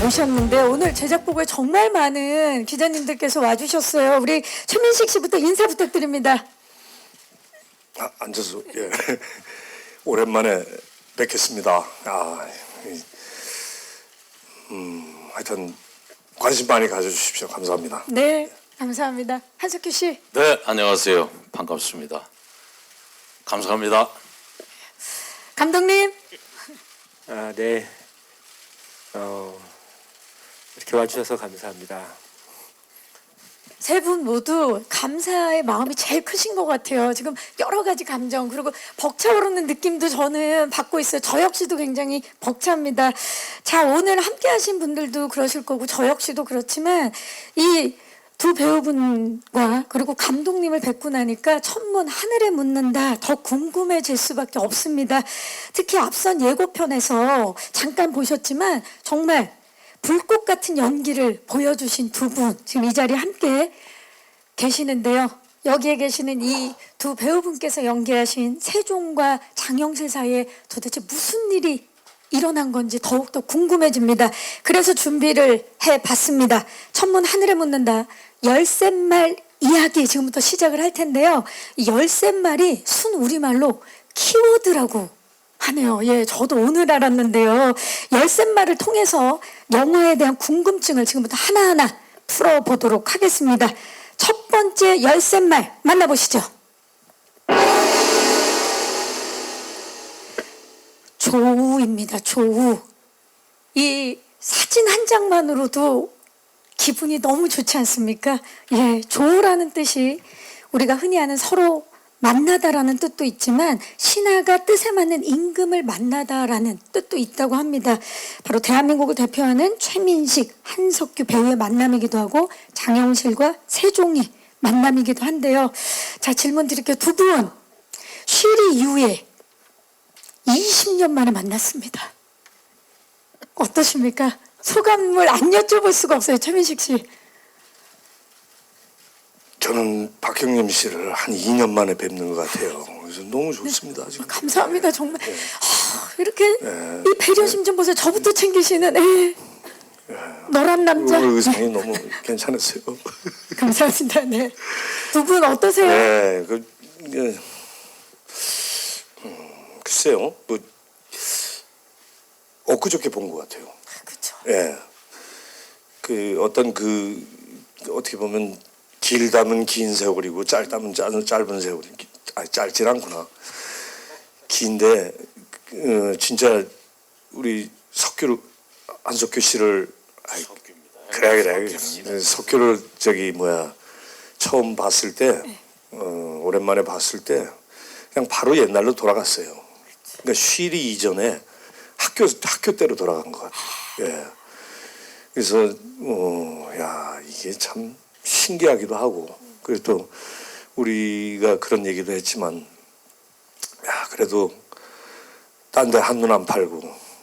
모셨는데 오늘 제작보고에 정말 많은 기자님들께서 와주셨어요. 우리 최민식 씨부터 인사 부탁드립니다. 앉아서 예. 오랜만에 뵙겠습니다. 하여튼 관심 많이 가져주십시오. 감사합니다. 네, 감사합니다. 한석규 씨. 네, 안녕하세요. 반갑습니다. 감사합니다. 감독님. 네. 이렇게 와주셔서 감사합니다. 세 분 모두 감사의 마음이 제일 크신 것 같아요. 지금 여러 가지 감정 그리고 벅차오르는 느낌도 저는 받고 있어요. 저 역시도 굉장히 벅찹니다. 자, 오늘 함께 하신 분들도 그러실 거고 저 역시도 그렇지만 이 두 배우분과 그리고 감독님을 뵙고 나니까 천문 하늘에 묻는다 더 궁금해질 수밖에 없습니다. 특히 앞선 예고편에서 잠깐 보셨지만 정말 불꽃 같은 연기를 보여주신 두 분 지금 이 자리에 함께 계시는데요. 여기에 계시는 이 두 배우분께서 연기하신 세종과 장영세 사이에 도대체 무슨 일이 일어난 건지 더욱더 궁금해집니다. 그래서 준비를 해봤습니다. 천문 하늘에 묻는다 13말 이야기 지금부터 시작을 할 텐데요. 이 13말이 순 우리말로 키워드라고 하네요. 예, 저도 오늘 알았는데요. 13말을 통해서 영화에 대한 궁금증을 지금부터 하나하나 풀어보도록 하겠습니다. 첫 번째 13말 만나보시죠. 조우입니다. 조우. 이 사진 한 장만으로도 기분이 너무 좋지 않습니까? 예, 조우라는 뜻이 우리가 흔히 아는 서로 만나다라는 뜻도 있지만 신하가 뜻에 맞는 임금을 만나다라는 뜻도 있다고 합니다. 바로 대한민국을 대표하는 최민식, 한석규 배우의 만남이기도 하고 장영실과 세종의 만남이기도 한데요. 자, 질문 드릴게요. 두 분 쉬리 이후에 20년 만에 만났습니다. 어떠십니까? 소감을 안 여쭤볼 수가 없어요. 최민식 씨. 저는 박형림 씨를 한 2년 만에 뵙는 것 같아요. 그래서 너무 좋습니다. 지금. 감사합니다. 정말 이렇게 이 배려심 좀 보세요. 저부터 챙기시는 너란 남자. 의상이 너무 괜찮았어요. 감사합니다. 네. 두 분 어떠세요? 네, 글쎄요, 뭐 엊그저께 본 것 같아요. 그렇죠. 예, 그 어떤 그 어떻게 보면 길다면 긴 세월이고 짧다면 짧은 세월이 짧진 않구나. 긴데 진짜 우리 한석규 씨를 그래 석규를 처음 봤을 때 오랜만에 봤을 때 그냥 바로 옛날로 돌아갔어요. 그러니까 쉬리 이전에 학교 때로 돌아간 것 같아요. 예. 그래서 야 이게 참 신기하기도 하고 그리고 또 우리가 그런 얘기도 했지만 야 그래도 딴 데 한눈 안 팔고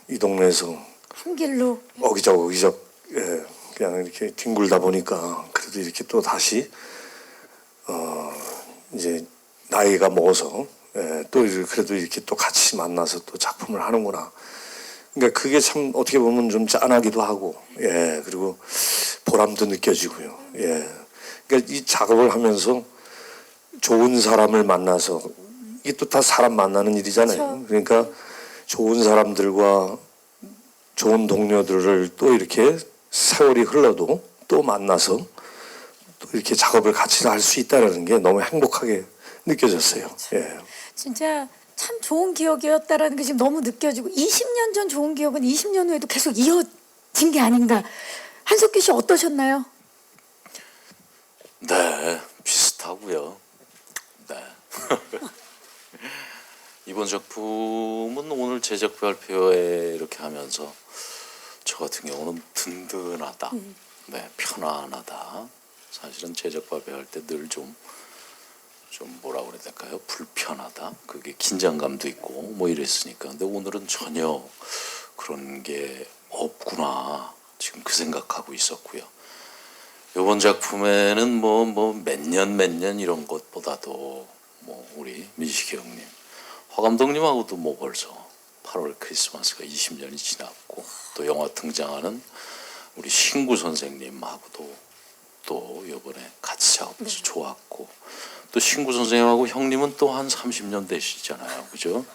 이 동네에서 한 길로 어기적 예, 그냥 이렇게 뒹굴다 보니까 그래도 이렇게 또 다시 이제 나이가 먹어서 예, 또 그래도 이렇게 또 같이 만나서 또 작품을 하는구나. 그러니까 그게 참 어떻게 보면 좀 짠하기도 하고, 예, 그리고 보람도 느껴지고요, 예. 그러니까 이 작업을 하면서 좋은 사람을 만나서 이게 또 다 사람 만나는 일이잖아요. 그러니까 좋은 사람들과 좋은 동료들을 또 이렇게 세월이 흘러도 또 만나서 또 이렇게 작업을 같이 할 수 있다는 게 너무 행복하게 느껴졌어요. 예. 진짜 참 좋은 기억이었다라는 게 지금 너무 느껴지고 20년 전 좋은 기억은 20년 후에도 계속 이어진 게 아닌가. 한석규 씨 어떠셨나요? 네, 비슷하고요. 네. 이번 작품은 오늘 제작 발표회 이렇게 하면서 저 같은 경우는 든든하다, 네, 편안하다. 사실은 제작 발표할 때 늘 좀 뭐라 그래야 될까요? 불편하다. 그게 긴장감도 있고 뭐 이랬으니까. 근데 오늘은 전혀 그런 게 없구나. 지금 그 생각하고 있었고요. 이번 작품에는 뭐 몇 년 이런 것보다도 뭐 우리 민식이 형님, 허 감독님하고도 뭐 벌써 8월 크리스마스가 20년이 지났고 또 영화 등장하는 우리 신구 선생님하고도 또 이번에 같이 작업해서 좋았고, 또 신구 선생님하고 형님은 또 한 30년 되시잖아요, 그죠?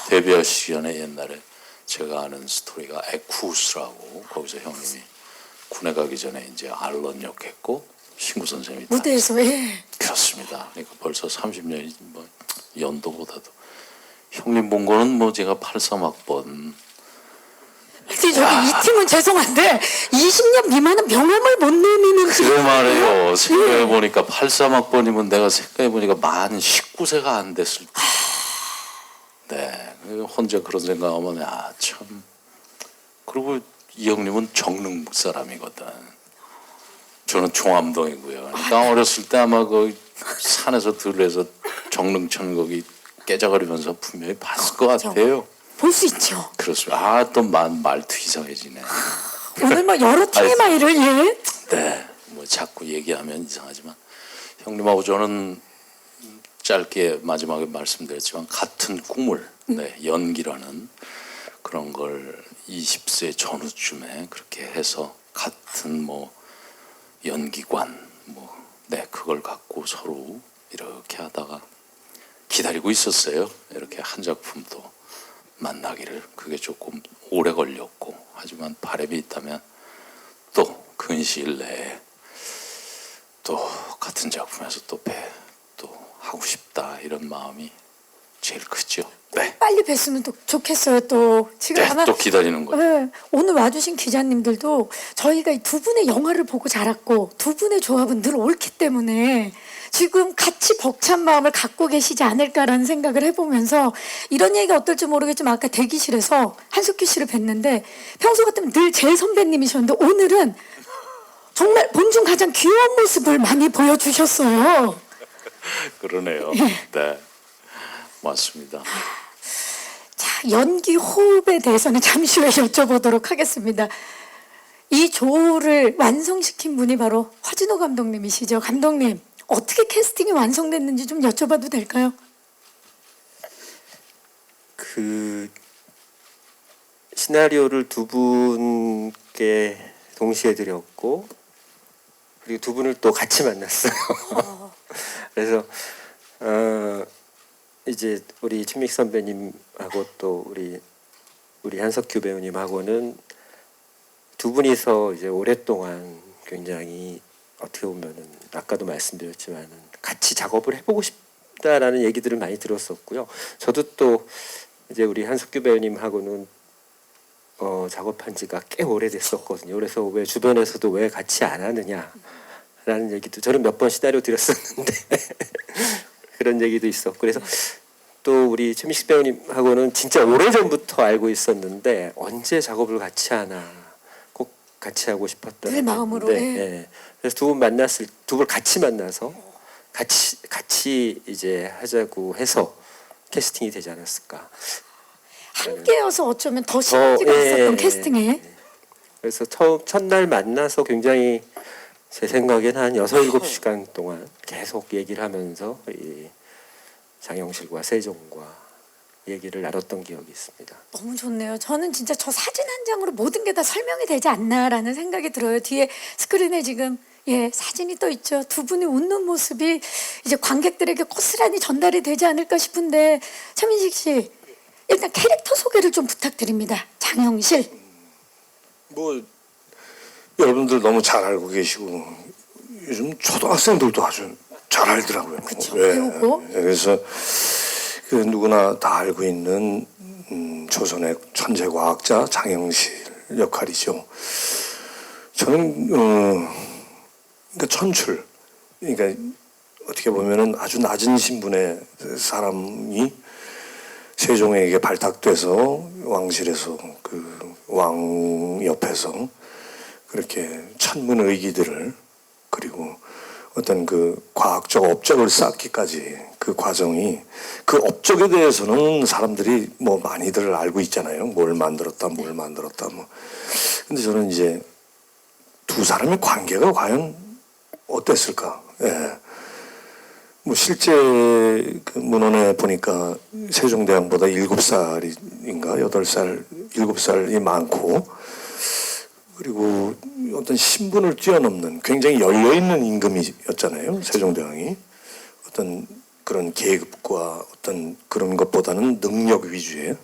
데뷔하시기 전에 옛날에 제가 아는 스토리가 에쿠스라고, 거기서 형님이 군에 가기 전에 이제 알런 역했고 신구 선생님이 무대에서 예. 그렇습니다. 그러니까 벌써 30년이 뭐 연도보다도 형님 본 거는 뭐 제가 83학번. 근데 저기 이 팀은 죄송한데 20년 미만은 명함을 못 내미는 팀. 그래 말이에요. 생각해 보니까 83학번이면 내가 생각해 보니까 만 19세가 안 됐을 때. 네, 혼자 그런 생각하면 아 참. 그리고 이 형님은 정릉 사람이거든. 저는 종암동이고요. 그러니까 어렸을 때 아마 그 산에서 들에서 정릉천 거기 깨작거리면서 분명히 봤을 것 같아요. 볼 수 있죠. 그렇습니다. 아, 또 말투 이상해지네. 오늘 뭐 여러 TMI를 예. 네, 뭐 자꾸 얘기하면 이상하지만 형님하고 저는 짧게 마지막에 말씀드렸지만 같은 꿈을, 네, 연기라는 그런 걸 20세 전후쯤에 그렇게 해서 같은 뭐 연기관 뭐, 네, 그걸 갖고 서로 이렇게 하다가 기다리고 있었어요. 이렇게 한 작품 또 만나기를. 그게 조금 오래 걸렸고, 하지만 바람이 있다면 또 근시일 내에 또 같은 작품에서 또 하고 싶다, 이런 마음이 제일 크죠. 네. 빨리 뵀으면 또 좋겠어요. 또 지금 네, 아마 또 기다리는 거죠. 네, 오늘 와주신 기자님들도 저희가 이 두 분의 영화를 보고 자랐고 두 분의 조합은 늘 옳기 때문에 지금 같이 벅찬 마음을 갖고 계시지 않을까라는 생각을 해보면서 이런 얘기가 어떨지 모르겠지만 아까 대기실에서 한석규 씨를 뵀는데 평소 같으면 늘 제 선배님이셨는데 오늘은 정말 본중 가장 귀여운 모습을 많이 보여주셨어요. 그러네요. 네, 맞습니다. 자, 연기 호흡에 대해서는 잠시 후에 여쭤보도록 하겠습니다. 이 조를 완성시킨 분이 바로 화진호 감독님이시죠. 감독님, 어떻게 캐스팅이 완성됐는지 좀 여쭤봐도 될까요? 그 시나리오를 두 분께 동시에 드렸고, 그리고 두 분을 또 같이 만났어요. 그래서 이제 우리 최민식 선배님하고 또 우리 한석규 배우님하고는 두 분이서 이제 오랫동안 굉장히 어떻게 보면은 아까도 말씀드렸지만은 같이 작업을 해보고 싶다라는 얘기들을 많이 들었었고요. 저도 또 이제 우리 한석규 배우님하고는 작업한 지가 꽤 오래됐었거든요. 그래서 왜 주변에서도 왜 같이 안 하느냐라는 얘기도 저는 몇 번 시나리오 드렸었는데 그런 얘기도 있었고, 그래서 또 우리 최민식 배우님하고는 진짜 오래전부터 알고 있었는데 언제 작업을 같이 하나, 꼭 같이 하고 싶었던 늘 마음으로, 예. 예. 그래서 두 분 같이 만나서 같이 이제 하자고 해서 캐스팅이 되지 않았을까. 함께여서 어쩌면 더 시너지가 있었던 캐스팅에. 그래서 첫날 만나서 굉장히 제 생각에는 한 6, 7시간 동안 계속 얘기를 하면서 이 장영실과 세종과 얘기를 나눴던 기억이 있습니다. 너무 좋네요. 저는 진짜 저 사진 한 장으로 모든 게 다 설명이 되지 않나라는 생각이 들어요. 뒤에 스크린에 지금 예, 사진이 떠 있죠. 두 분이 웃는 모습이 이제 관객들에게 고스란히 전달이 되지 않을까 싶은데, 최민식 씨 일단 캐릭터 소개를 좀 부탁드립니다. 장영실. 뭐 여러분들 너무 잘 알고 계시고 요즘 초등학생들도 아주 잘 알더라고요. 그쵸, 배우고. 그래서 그 누구나 다 알고 있는 조선의 천재 과학자 장영실 역할이죠. 저는 그러니까 천출, 그러니까 어떻게 보면은 아주 낮은 신분의 사람이 세종에게 발탁돼서 왕실에서 그 왕 옆에서 그렇게 천문의기들을, 그리고 어떤 그 과학적 업적을 쌓기까지 그 과정이, 그 업적에 대해서는 사람들이 뭐 많이들 알고 있잖아요. 뭘 만들었다 뭐. 근데 저는 이제 두 사람의 관계가 과연 어땠을까? 예. 뭐 실제 그 문헌에 보니까 세종대왕보다 7살인가 8살, 7살이 많고, 그리고 어떤 신분을 뛰어넘는 굉장히 열려 있는 임금이었잖아요. 세종대왕이 어떤 그런 계급과 어떤 그런 것보다는 능력 위주의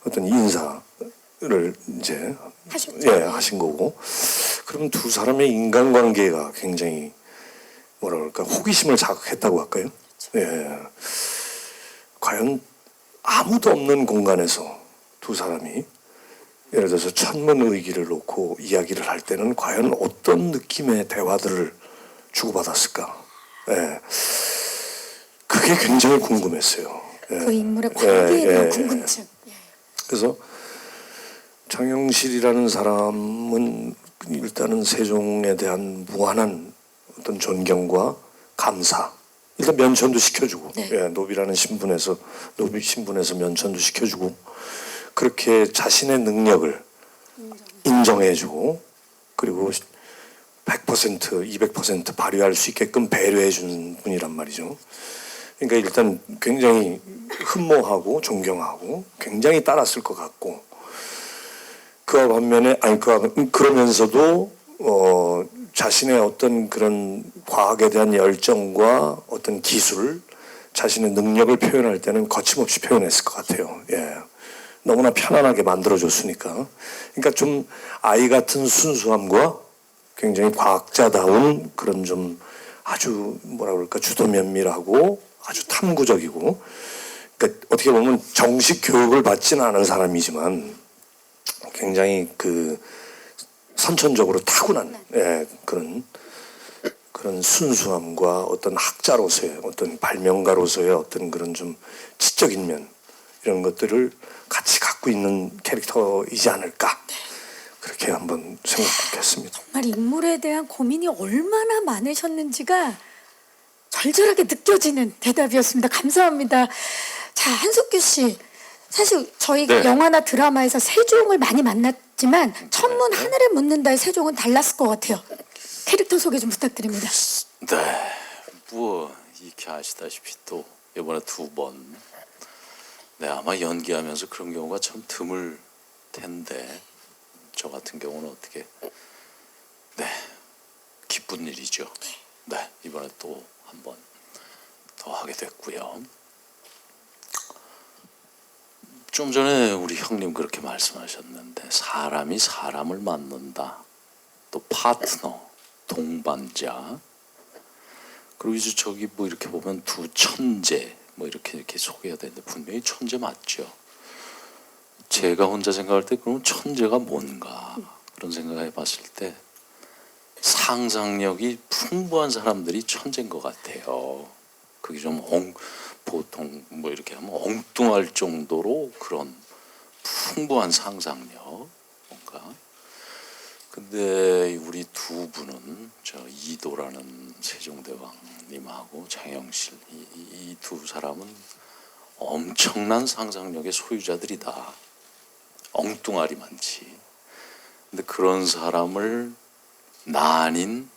어떤 인사를 이제 하셨죠. 하신 거고, 그러면 두 사람의 인간관계가 굉장히 뭐라 그럴까 호기심을 자극했다고 할까요? 예. 과연 아무도 없는 공간에서 두 사람이 예를 들어서 천문의기를 놓고 이야기를 할 때는 과연 어떤 느낌의 대화들을 주고받았을까? 예. 그게 굉장히 궁금했어요. 예. 그 인물의 관계에 대한 예. 궁금증. 그래서 장영실이라는 사람은 일단은 세종에 대한 무한한 어떤 존경과 감사, 일단 면천도 시켜주고, 네. 노비 신분에서 면천도 시켜주고, 그렇게 자신의 능력을 인정해주고, 그리고 100%, 200% 발휘할 수 있게끔 배려해주는 분이란 말이죠. 그러니까 일단 굉장히 흠모하고 존경하고 굉장히 따랐을 것 같고, 그와 반면에 그러면서도 자신의 어떤 그런 과학에 대한 열정과 어떤 기술, 자신의 능력을 표현할 때는 거침없이 표현했을 것 같아요. 예. 너무나 편안하게 만들어줬으니까. 그러니까 좀 아이 같은 순수함과 굉장히 과학자다운 그런 좀 아주 뭐라 그럴까 주도면밀하고 아주 탐구적이고, 그러니까 어떻게 보면 정식 교육을 받지는 않은 사람이지만 굉장히 그 선천적으로 타고난 그런 순수함과 어떤 학자로서의 어떤 발명가로서의 어떤 그런 좀 지적인 면, 이런 것들을 같이 갖고 있는 캐릭터이지 않을까, 그렇게 한번 생각했습니다. 정말 인물에 대한 고민이 얼마나 많으셨는지가 절절하게 느껴지는 대답이었습니다. 감사합니다. 자, 한석규 씨. 사실 저희 네. 영화나 드라마에서 세종을 많이 만났지만 천문 하늘에 묻는다의 세종은 달랐을 것 같아요. 캐릭터 소개 좀 부탁드립니다. 네, 뭐 익히 아시다시피 또 이번에 2번, 네, 아마 연기하면서 그런 경우가 참 드물 텐데 저 같은 경우는 어떻게, 네, 기쁜 일이죠. 네, 이번에 또 한 번 더 하게 됐고요. 좀 전에 우리 형님 그렇게 말씀하셨는데, 사람이 사람을 만난다, 또 파트너, 동반자, 그리고 이제 저기 뭐 이렇게 보면 두 천재 뭐 이렇게 소개가 되는데 분명히 천재 맞죠. 제가 혼자 생각할 때 그럼 천재가 뭔가 그런 생각을 해봤을 때 상상력이 풍부한 사람들이 천재인 것 같아요. 그게 좀 보통 뭐 이렇게 하면 엉뚱할 정도로 그런 풍부한 상상력 뭔가. 근데 우리 두 분은 저 이도라는 세종대왕님하고 장영실, 이 두 사람은 엄청난 상상력의 소유자들이다. 엉뚱하리 많지. 근데 그런 사람을 나 아닌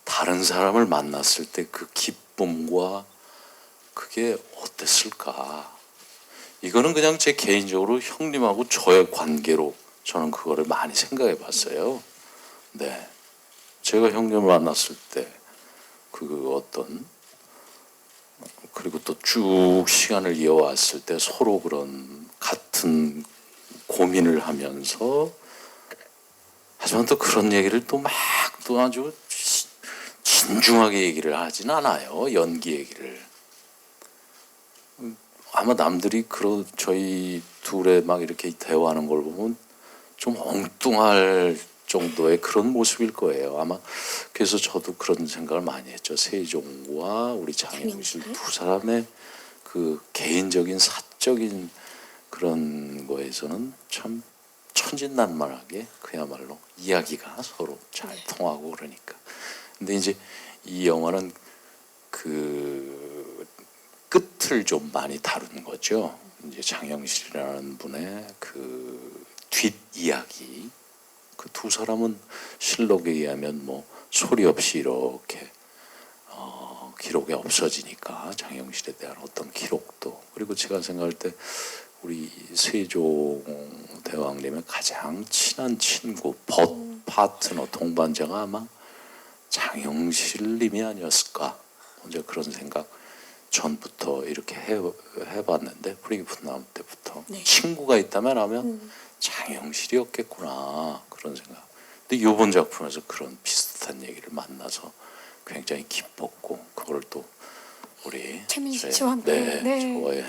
다른 사람을 만났을 때 그 기쁨과 그게 어땠을까? 이거는 그냥 제 개인적으로 형님하고 저의 관계로 저는 그거를 많이 생각해 봤어요. 네, 제가 형님을 만났을 때 그 어떤, 그리고 또 쭉 시간을 이어왔을 때 서로 그런 같은 고민을 하면서, 하지만 또 그런 얘기를 또 막 또 아주 진중하게 얘기를 하진 않아요. 연기 얘기를. 아마 남들이 저희 둘의 막 이렇게 대화하는 걸 보면 좀 엉뚱할 정도의 그런 모습일 거예요. 아마 그래서 저도 그런 생각을 많이 했죠. 세종과 우리 장영실 두 사람의 그 개인적인 사적인 그런 거에서는 참 천진난만하게 그야말로 이야기가 서로 잘 통하고 그러니까. 근데 이제 이 영화는 그 끝을 좀 많이 다루는 거죠. 이제 장영실이라는 분의 그 뒷이야기. 그 두 사람은 실록에 의하면 뭐 소리 없이 이렇게 기록에 없어지니까 장영실에 대한 어떤 기록도, 그리고 제가 생각할 때 우리 세종 대왕님의 가장 친한 친구 파트너 동반자가 아마 장영실님이 아니었을까, 이제 그런 생각 전부터 이렇게 해봤는데, 분위기 풋나무 때부터 네. 친구가 있다면 하면 장영실이었겠구나, 그런 생각. 근데 이번 작품에서 그런 비슷한 얘기를 만나서 굉장히 기뻤고, 그걸 또 우리 최민식 씨와 함께, 네. 저의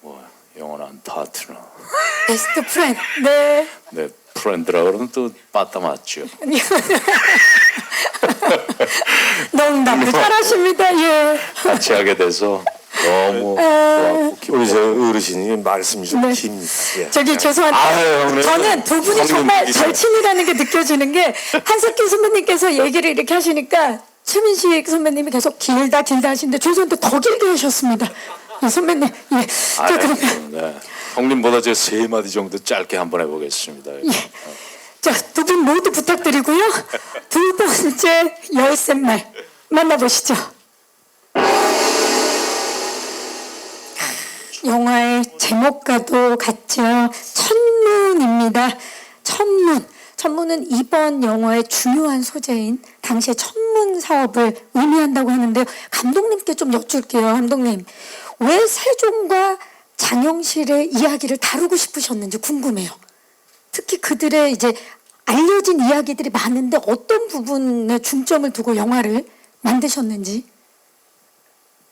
뭐 영원한 파트너, 베스트 프렌드. 네. 네, 프렌드라 그러면 또 빠따 맞죠. 농담을 잘하십니다. 예. 같이 하게 돼서 너무 좋았고 우리 저 기뻤고. 어르신이 말씀이 좀 네. 깁니다. 예. 저기 죄송한데 아유, 형님. 저는 두 분이 정말 절친이라는 게 느껴지는 게 한석규 선배님께서 얘기를 이렇게 하시니까 최민식 선배님이 계속 길다 하시는데 죄송한데 더 길게 하셨습니다. 예, 선배님. 예. 자, 그러면 네. 형님보다 제 3마디 정도 짧게 한번 해보겠습니다. 자, 두 분 모두 부탁드리고요. 두 번째 열쇠말 만나보시죠. 영화의 제목과도 같죠. 천문입니다. 천문. 천문은 이번 영화의 중요한 소재인 당시의 천문 사업을 의미한다고 하는데요. 감독님께 좀 여쭐게요. 감독님, 왜 세종과 장영실의 이야기를 다루고 싶으셨는지 궁금해요. 특히 그들의 이제 알려진 이야기들이 많은데 어떤 부분에 중점을 두고 영화를 만드셨는지.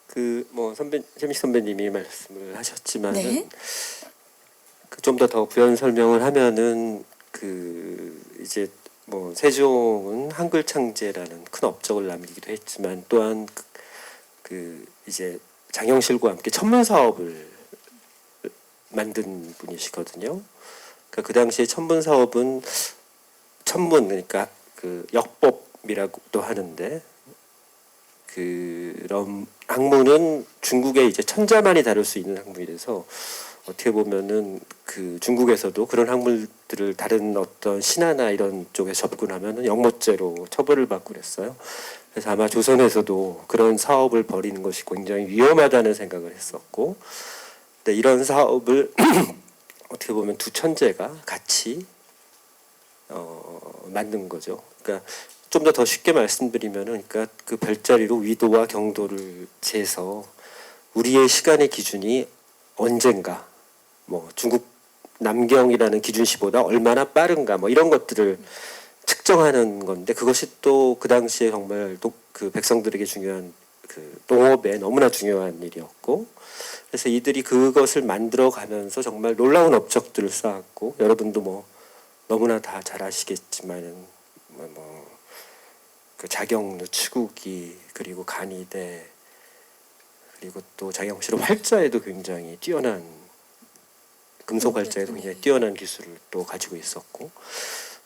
그 뭐 최민식 선배님이 말씀을 하셨지만은 네. 좀 더 부연 설명을 하면은 이제 뭐 세종은 한글 창제라는 큰 업적을 남기기도 했지만 또한 이제 장영실과 함께 천문 사업을 만든 분이시거든요. 그러니까 그 당시에 천문 사업은 천문, 그러니까 그 역법이라고도 하는데, 그런 학문은 중국의 이제 천자만이 다룰 수 있는 학문이라서 어떻게 보면은 그 중국에서도 그런 학문들을 다른 어떤 신화나 이런 쪽에 접근하면은 영모죄로 처벌을 받고 그랬어요. 그래서 아마 조선에서도 그런 사업을 벌이는 것이 굉장히 위험하다는 생각을 했었고, 근데 이런 사업을 어떻게 보면 두 천재가 같이 만든 거죠. 그러니까 좀 더 쉽게 말씀드리면은, 그러니까 그 별자리로 위도와 경도를 재서 우리의 시간의 기준이 언젠가, 뭐 중국 남경이라는 기준시보다 얼마나 빠른가, 뭐 이런 것들을 측정하는 건데, 그것이 또 그 당시에 정말 또 그 백성들에게 중요한 그 농업에 너무나 중요한 일이었고, 그래서 이들이 그것을 만들어 가면서 정말 놀라운 업적들을 쌓았고, 여러분도 뭐 너무나 다 잘 아시겠지만은 그 자경루 치국이, 그리고 간이대, 그리고 또 장영실은 활자에도 굉장히 뛰어난, 금속 활자에도 굉장히 뛰어난 기술을 또 가지고 있었고,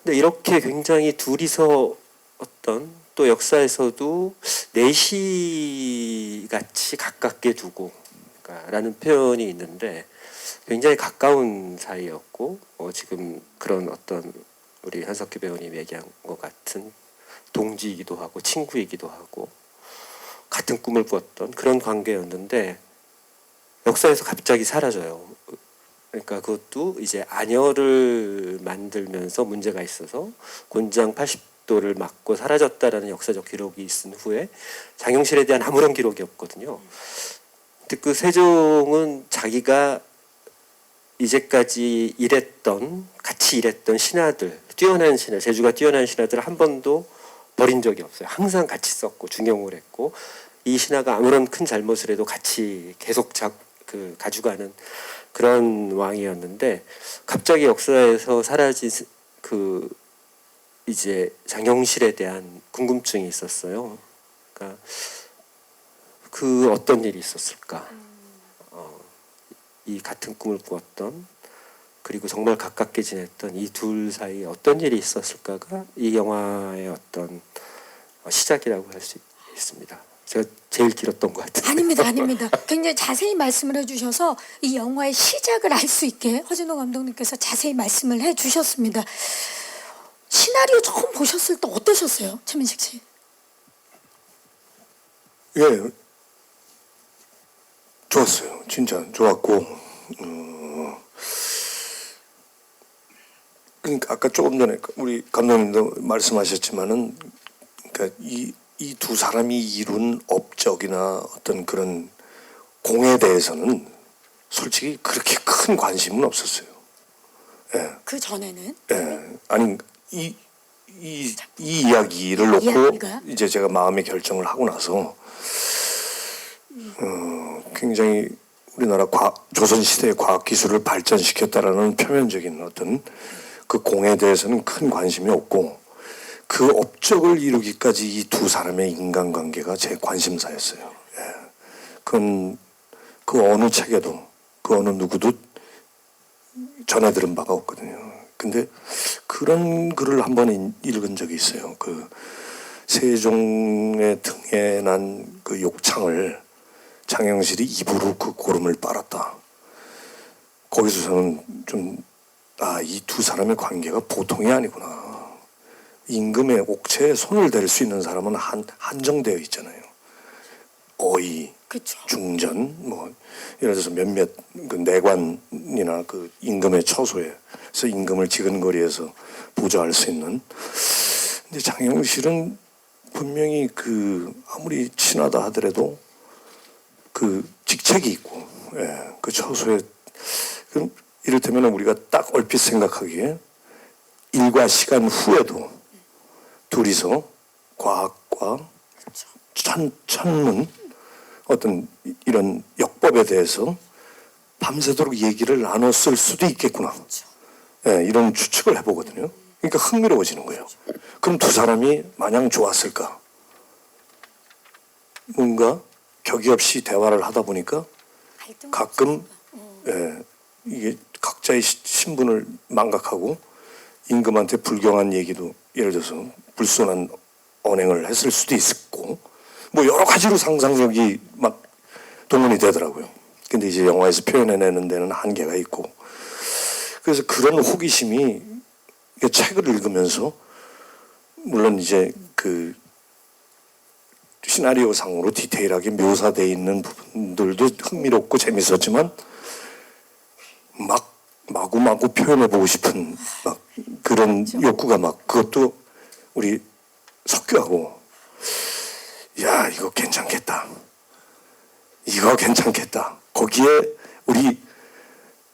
근데 이렇게 굉장히 둘이서 어떤 또 역사에서도 내시 같이 가깝게 두고 라는 표현이 있는데, 굉장히 가까운 사이였고, 지금 그런 어떤 우리 한석규 배우님 얘기한 것 같은 동지이기도 하고 친구이기도 하고 같은 꿈을 꾸었던 그런 관계였는데, 역사에서 갑자기 사라져요. 그러니까 그것도 이제 안열을 만들면서 문제가 있어서 곤장 80도를 맞고 사라졌다라는 역사적 기록이 있은 후에 장영실에 대한 아무런 기록이 없거든요. 근데 그 세종은 자기가 이제까지 같이 일했던 신하들, 뛰어난 신하, 재주가 뛰어난 신하들을 한 번도 버린 적이 없어요. 항상 같이 썼고 중용을 했고, 이 신하가 아무런 큰 잘못을 해도 같이 계속 가져가는 그런 왕이었는데, 갑자기 역사에서 사라진 이제 장영실에 대한 궁금증이 있었어요. 그러니까 그 어떤 일이 있었을까? 이 같은 꿈을 꾸었던, 그리고 정말 가깝게 지냈던 이 둘 사이에 어떤 일이 있었을까가 이 영화의 어떤 시작이라고 할 수 있습니다. 제가 제일 길었던 것 같아요. 아닙니다. 굉장히 자세히 말씀을 해주셔서 이 영화의 시작을 알 수 있게 허진호 감독님께서 자세히 말씀을 해주셨습니다. 시나리오 처음 보셨을 때 어떠셨어요, 최민식 씨? 예, 좋았어요. 진짜 좋았고, 그러니까 아까 조금 전에 우리 감독님도 말씀하셨지만은 그러니까 이 두 사람이 이룬 업적이나 어떤 그런 공에 대해서는 솔직히 그렇게 큰 관심은 없었어요. 예. 그 전에는 예. 아니 이 이야기를 놓고 이야기가? 이제 제가 마음의 결정을 하고 나서 굉장히 우리나라 조선 시대의 과학 기술을 발전시켰다라는 표면적인 어떤 그 공에 대해서는 큰 관심이 없고 그 업적을 이루기까지 이 두 사람의 인간관계가 제 관심사였어요. 예. 그건 그 어느 책에도 그 어느 누구도 전해 들은 바가 없거든요. 근데 그런 글을 한번 읽은 적이 있어요. 그 세종의 등에 난 그 욕창을 장영실이 입으로 그 고름을 빨았다. 거기서 저는 좀 이 두 사람의 관계가 보통이 아니구나. 임금의 옥체에 손을 댈 수 있는 사람은 한정되어 있잖아요. 어이, 그렇죠. 중전, 뭐 예를 들어서 몇몇 그 내관이나 그 임금의 처소에서 임금을 지근거리에서 보좌할 수 있는. 근데 장영실은 분명히 그 아무리 친하다 하더라도 그 직책이 있고, 예, 그 처소에 그럼 이를테면 우리가 딱 얼핏 생각하기에 일과 시간 후에도 둘이서 과학과 천문 어떤 이런 역법에 대해서 밤새도록 얘기를 나눴을 수도 있겠구나. 예, 이런 추측을 해보거든요. 그러니까 흥미로워지는 거예요. 그럼 두 사람이 마냥 좋았을까? 뭔가 격이 없이 대화를 하다 보니까 가끔 이게 각자의 신분을 망각하고 임금한테 불경한 얘기도 예를 들어서 불손한 언행을 했을 수도 있었고 뭐 여러 가지로 상상력이 막 동원이 되더라고요. 근데 이제 영화에서 표현해내는 데는 한계가 있고 그래서 그런 호기심이 책을 읽으면서 물론 이제 그 시나리오 상으로 디테일하게 묘사되어 있는 부분들도 흥미롭고 재밌었지만 막 마구마구 표현해보고 싶은 막 그런 욕구가 막 그것도 우리 석규하고 야 이거 괜찮겠다. 이거 괜찮겠다. 거기에 우리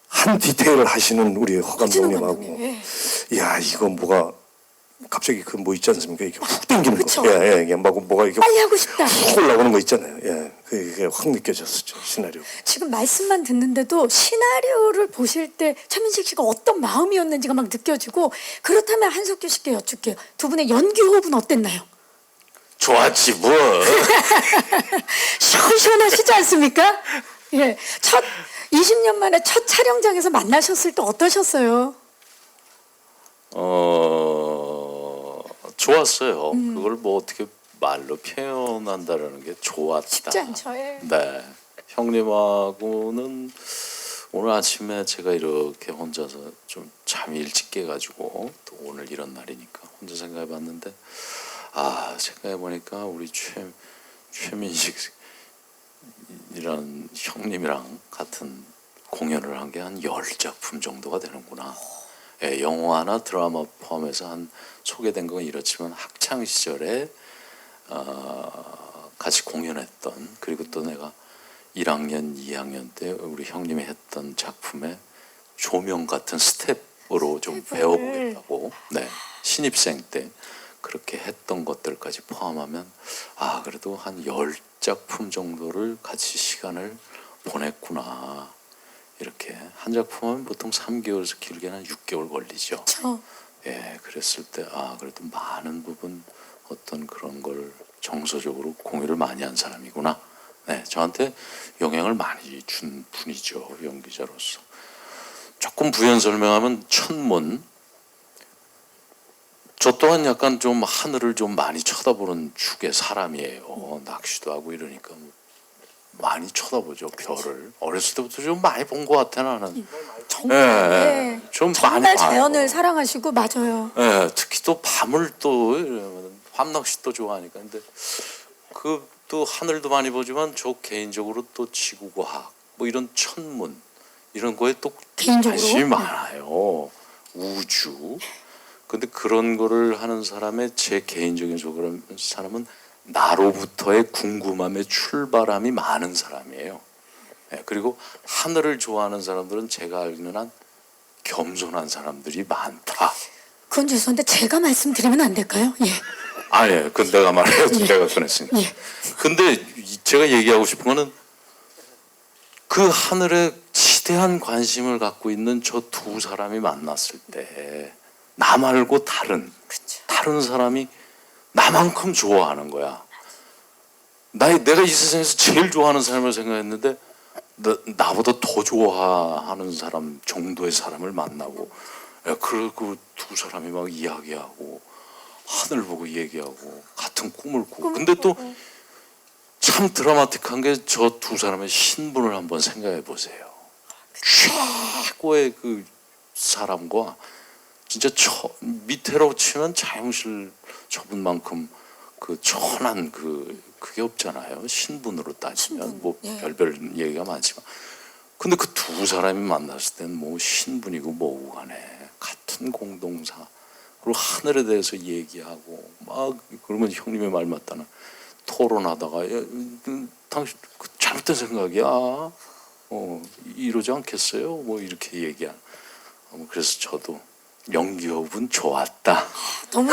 한 디테일을 하시는 우리 허 감독님하고 야 이거 뭐가 갑자기 그 뭐 있지 않습니까? 이게 훅 당기는 그쵸. 거. 예, 이게 뭐가 이렇게 빨리 하고 싶다. 훅 올라오는 거 있잖아요. 예, 그게 확 느껴졌었죠 시나리오. 지금 말씀만 듣는데도 시나리오를 보실 때 최민식 씨가 어떤 마음이었는지가 막 느껴지고 그렇다면 한석규 씨께 여쭙게요. 두 분의 연기 호흡은 어땠나요? 좋았지 뭐. 시원시원하시지 않습니까? 예, 20년 만에 첫 촬영장에서 만나셨을 때 어떠셨어요? 좋았어요. 그걸 뭐 어떻게 말로 표현한다라는 게 좋았다. 쉽지 않죠. 예. 네, 형님하고는 오늘 아침에 제가 이렇게 혼자서 좀 잠이 일찍 깨가지고 또 오늘 이런 날이니까 혼자 생각해봤는데 생각해보니까 우리 최민식이라는 형님이랑 같은 공연을 한 게 한 10작품 정도가 되는구나. 예, 영화나 드라마 포함해서 한 소개된 건 이렇지만 학창 시절에 같이 공연했던 그리고 또 내가 1학년, 2학년 때 우리 형님이 했던 작품의 조명 같은 스텝으로 좀 배워보겠다고 신입생 때 그렇게 했던 것들까지 포함하면 그래도 한 10작품 정도를 같이 시간을 보냈구나. 이렇게 한 작품은 보통 3개월에서 길게는 6개월 걸리죠. 그렇죠. 예, 그랬을 때 그래도 많은 부분 어떤 그런 걸 정서적으로 공유를 많이 한 사람이구나. 네, 저한테 영향을 많이 준 분이죠, 연기자로서. 조금 부연 설명하면 천문. 저 또한 약간 좀 하늘을 좀 많이 쳐다보는 축의 사람이에요. 낚시도 하고 이러니까 많이 쳐다보죠, 별을. 어렸을 때부터 좀 많이 본 것 같아 나는. 정말, 좀 정말 많이 자연을 봐요. 사랑하시고 맞아요. 예, 특히 또 밤을 또 밤낚시 또 좋아하니까. 근데 그 또 하늘도 많이 보지만 저 개인적으로 또 지구과학 뭐 이런 천문 이런 거에 또 개인적으로? 관심이 많아요. 우주. 근데 그런 거를 하는 사람의 제 개인적인 사람은 나로부터의 궁금함의 출발함이 많은 사람이에요. 예, 그리고 하늘을 좋아하는 사람들은 제가 알기는 한 겸손한 사람들이 많다. 그건 죄송한데 제가 말씀드리면 안 될까요? 예. 아, 예. 그건 내가 말해야지. 내가 꺼냈으니까. 예. 근데 제가 얘기하고 싶은 거는 그 하늘에 지대한 관심을 갖고 있는 저 두 사람이 만났을 때 나 말고 다른 사람이 나만큼 좋아하는 거야. 내가 이 세상에서 제일 좋아하는 사람을 생각했는데 나보다 더 좋아하는 사람 정도의 사람을 만나고, 그리고 두 사람이 막 이야기하고 하늘 보고 얘기하고 같은 꿈을 꾸고. 근데 또 참 드라마틱한 게 저 두 사람의 신분을 한번 생각해 보세요. 최고의 그 사람과 진짜 밑에로 치면 자영실 저분만큼 그 천한 그게 없잖아요. 신분으로 따지면 뭐 예. 별별 얘기가 많지만, 근데 그 두 사람이 만났을 때는 뭐 신분이고 뭐고 간에 같은 공동사, 그리고 하늘에 대해서 얘기하고 막, 그러면 형님의 말 맞다나 토론하다가 당신 그 잘못된 생각이야. 이러지 않겠어요? 뭐 이렇게 얘기한. 그래서 저도 연기호흡은 좋았다. 너무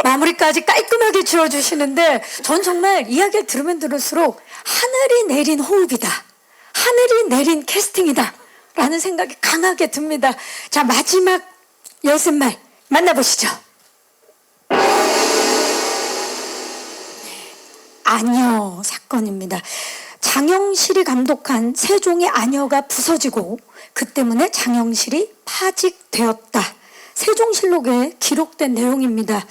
마무리까지 깔끔하게 지어주시는데 전 정말 이야기를 들으면 들을수록 하늘이 내린 호흡이다. 하늘이 내린 캐스팅이다. 라는 생각이 강하게 듭니다. 자, 마지막 연습말 만나보시죠. 아녀 사건입니다. 장영실이 감독한 세종의 아녀가 부서지고 그 때문에 장영실이 파직되었다. 세종실록에 기록된 내용입니다.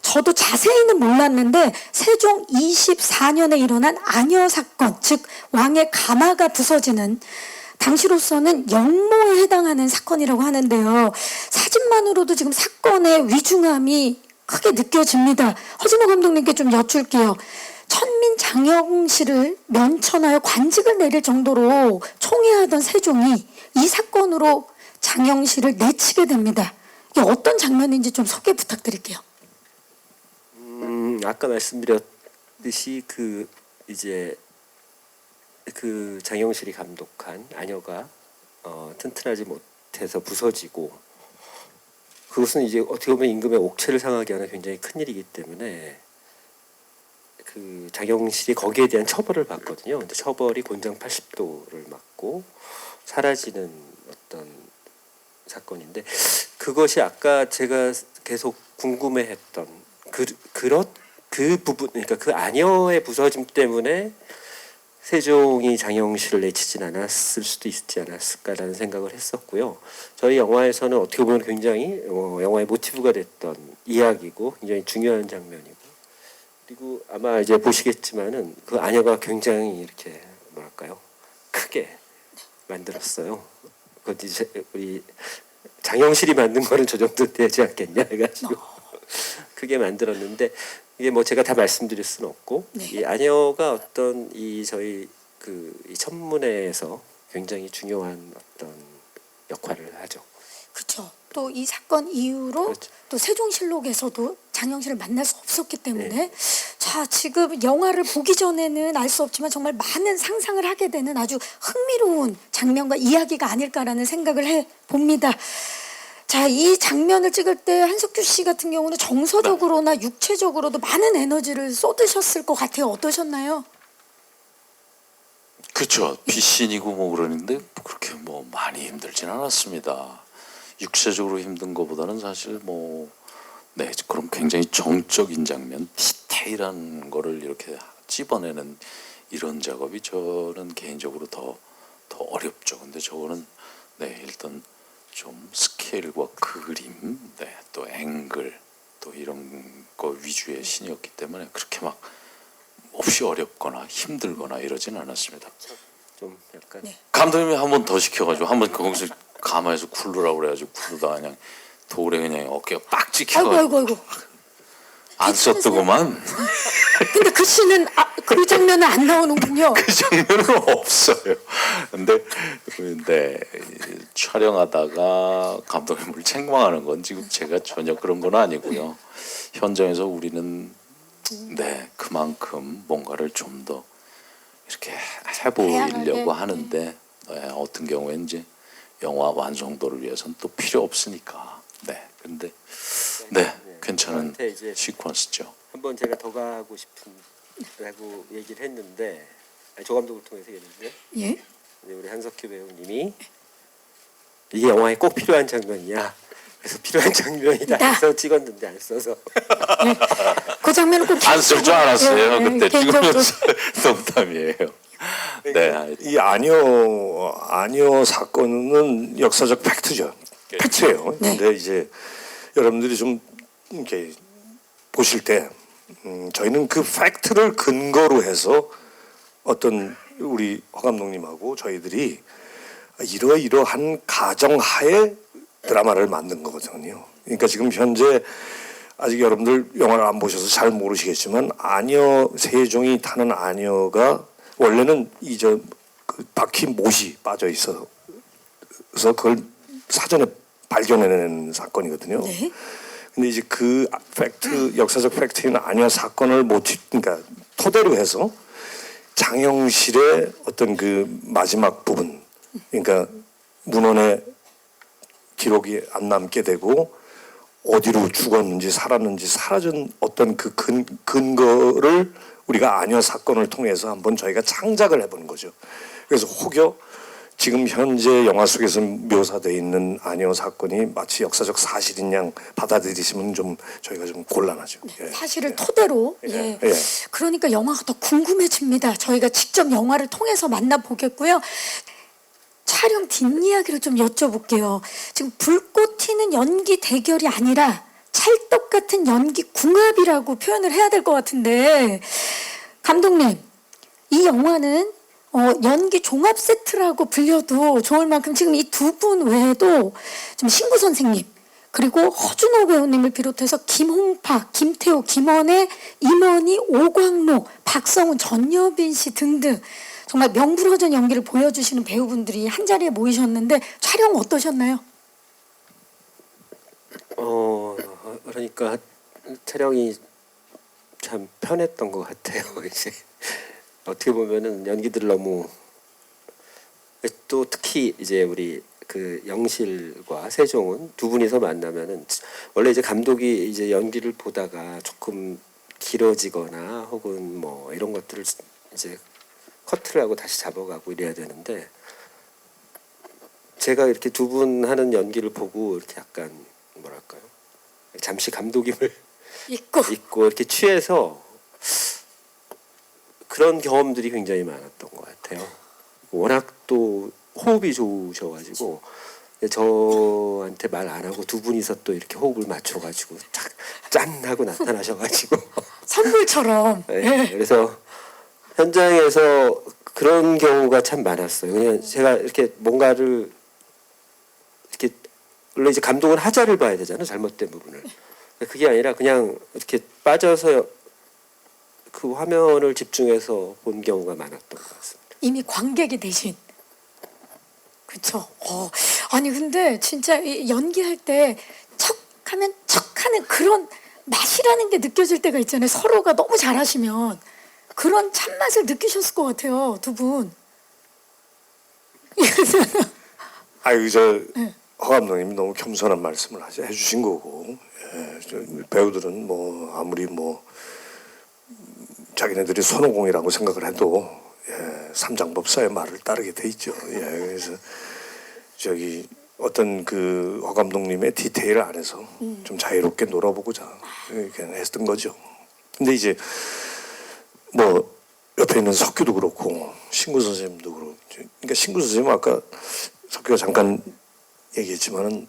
저도 자세히는 몰랐는데 세종 24년에 일어난 아녀 사건, 즉 왕의 가마가 부서지는 당시로서는 영모에 해당하는 사건이라고 하는데요. 사진만으로도 지금 사건의 위중함이 크게 느껴집니다. 허진호 감독님께 좀 여쭐게요. 천민 장영실을 면천하여 관직을 내릴 정도로 총애하던 세종이 이 사건으로 장영실을 내치게 됩니다. 이게 어떤 장면인지 좀 소개 부탁드릴게요. 아까 말씀드렸듯이 이제 장영실이 감독한 아녀가 튼튼하지 못해서 부서지고, 그것은 이제 어떻게 보면 임금의 옥체를 상하게 하는 굉장히 큰 일이기 때문에 장영실이 거기에 대한 처벌을 받거든요. 근데 처벌이 곤장 80도를 맞고 사라지는 어떤 사건인데, 그것이 아까 제가 계속 궁금해했던 그 부분, 그러니까 그 아녀의 부서짐 때문에 세종이 장영실을 내치진 않았을 수도 있지 않았을까라는 생각을 했었고요. 저희 영화에서는 어떻게 보면 굉장히 영화의 모티브가 됐던 이야기고 굉장히 중요한 장면이고, 그리고 아마 이제 보시겠지만은 그 아녀가 굉장히 이렇게 뭐랄까요, 크게 만들었어요. 그것도 이제 우리 장영실이 만든 거는 저 정도 되지 않겠냐 해가지고 크게 만들었는데, 이게 뭐 제가 다 말씀드릴 수는 없고, 네. 이 아녀가 어떤 저희 이 천문회에서 굉장히 중요한 어떤 역할을 하죠. 그렇죠. 또 이 사건 이후로 그렇죠. 또 세종실록에서도 장영실을 만날 수 없었기 때문에 네. 자, 지금 영화를 보기 전에는 알 수 없지만 정말 많은 상상을 하게 되는 아주 흥미로운 장면과 이야기가 아닐까라는 생각을 해봅니다. 자, 이 장면을 찍을 때 한석규 씨 같은 경우는 정서적으로나 육체적으로도 많은 에너지를 쏟으셨을 것 같아요. 어떠셨나요? 그렇죠. 비신이고 뭐 그러는데 그렇게 뭐 많이 힘들진 않았습니다. 육체적으로 힘든 것보다는 사실 그럼 굉장히 정적인 장면, 디테일한 거를 이렇게 찝어내는 이런 작업이 저는 개인적으로 더 어렵죠. 근데 저거는 일단 좀 스케일과 그림, 또 앵글, 또 이런 거 위주의 신이었기 때문에 그렇게 막 몹시 어렵거나 힘들거나 이러진 않았습니다. 좀 약간 네. 감독님이 한 번 더 시켜가지고 한 번 거기서 가마에서 굴르라고 그래가지고 굴르다가 그냥 돌에 그냥 어깨가 빡 찍혀가지고 아이고. 안 썼더구만. 근데 그 씬은 그 장면은 안 나오는군요. 그 장면은 없어요. 근데 촬영하다가 감독님을 책망하는 건 지금 제가 전혀 그런 건 아니고요. 현장에서 우리는 그만큼 뭔가를 좀 더 이렇게 해보이려고 다양하게, 하는데 어떤 경우에 이제 영화 완성도를 위해서는 또 필요 없으니까. 근데 괜찮은 저한테 이제 시퀀스죠. 한번 제가 더 가고 싶다고 얘기를 했는데 조 감독을 통해서 얘기했는데 예? 이제 우리 한석규 배우님이 이게 영화에 꼭 필요한 장면이야. 그래서 필요한 장면이다 해서 찍었는데 안 써서 그 장면은 꼭 안 쓸 줄 알았어요. 그때 개인적으로. 찍으면서 농담이에요. 이 아니오 사건은 역사적 팩트죠. 팩트예요. 네. 근데 이제 여러분들이 좀 이렇게 보실 때 저희는 그 팩트를 근거로 해서 어떤 우리 허 감독님하고 저희들이 이러이러한 가정하에 드라마를 만든 거거든요. 그러니까 지금 현재 아직 여러분들 영화를 안 보셔서 잘 모르시겠지만 아녀 세종이 타는 아녀가 원래는 그 바퀴 못이 빠져 있어서 그걸 사전에 발견해낸 사건이거든요. 네. 근데 이제 그 팩트 역사적 팩트인 아녀 사건을 그러니까 토대로 해서 장영실의 어떤 그 마지막 부분, 그러니까 문헌에 기록이 안 남게 되고 어디로 죽었는지 살았는지 사라진 어떤 그 근거를 우리가 아녀 사건을 통해서 한번 저희가 창작을 해보는 거죠. 그래서 혹여 지금 현재 영화 속에서 묘사되어 있는 아녀 사건이 마치 역사적 사실인 양 받아들이시면 좀 저희가 좀 곤란하죠. 예. 사실을 토대로. 예. 예. 예. 그러니까 영화가 더 궁금해집니다. 저희가 직접 영화를 통해서 만나보겠고요. 촬영 뒷이야기를 좀 여쭤볼게요. 지금 불꽃 튀는 연기 대결이 아니라 찰떡 같은 연기 궁합이라고 표현을 해야 될 것 같은데, 감독님, 이 영화는 연기 종합 세트라고 불려도 좋을 만큼 지금 이 두 분 외에도 좀 신구 선생님, 그리고 허준호 배우님을 비롯해서 김홍파, 김태호, 김원혜, 임원희, 오광록, 박성훈, 전여빈 씨 등등 정말 명불허전 연기를 보여주시는 배우분들이 한자리에 모이셨는데 촬영 어떠셨나요? 그러니까 촬영이 참 편했던 것 같아요. 이제 어떻게 보면은 연기들 너무 또 특히 이제 우리 그 영실과 세종은 두 분이서 만나면은 원래 이제 감독이 이제 연기를 보다가 조금 길어지거나 혹은 뭐 이런 것들을 이제 커트를 하고 다시 잡아가고 이래야 되는데 제가 이렇게 두 분 하는 연기를 보고 이렇게 약간 뭐랄까요? 잠시 감독임을 잊고 이렇게 취해서 그런 경험들이 굉장히 많았던 것 같아요. 워낙 또 호흡이 좋으셔가지고 저한테 말 안 하고 두 분이서 또 이렇게 호흡을 맞춰가지고 짠 하고 나타나셔가지고 선물처럼. 네, 그래서 현장에서 그런 경우가 참 많았어요. 그냥 제가 이렇게 뭔가를 이렇게 물론 이제 감독은 하자를 봐야 되잖아요. 잘못된 부분을. 그게 아니라 그냥 이렇게 빠져서 그 화면을 집중해서 본 경우가 많았던 것 같습니다. 이미 관객이 되신. 그렇죠. 아니 근데 진짜 이 연기할 때 척하면 척하는 그런 맛이라는 게 느껴질 때가 있잖아요. 서로가 너무 잘하시면 그런 참맛을 느끼셨을 것 같아요. 두 분. 아유 허 감독님이 너무 겸손한 말씀을 해주신 거고 배우들은 뭐 아무리 뭐 자기네들이 손오공이라고 생각을 해도 삼장법사의 말을 따르게 돼 있죠. 그래서 저기 어떤 그 허 감독님의 디테일 안에서 좀 자유롭게 놀아보고자 이렇게 했던 거죠. 근데 이제 뭐 옆에 있는 석규도 그렇고 신구 선생님도 그렇고 그러니까 신구 선생님 아까 석규가 잠깐 얘기했지만은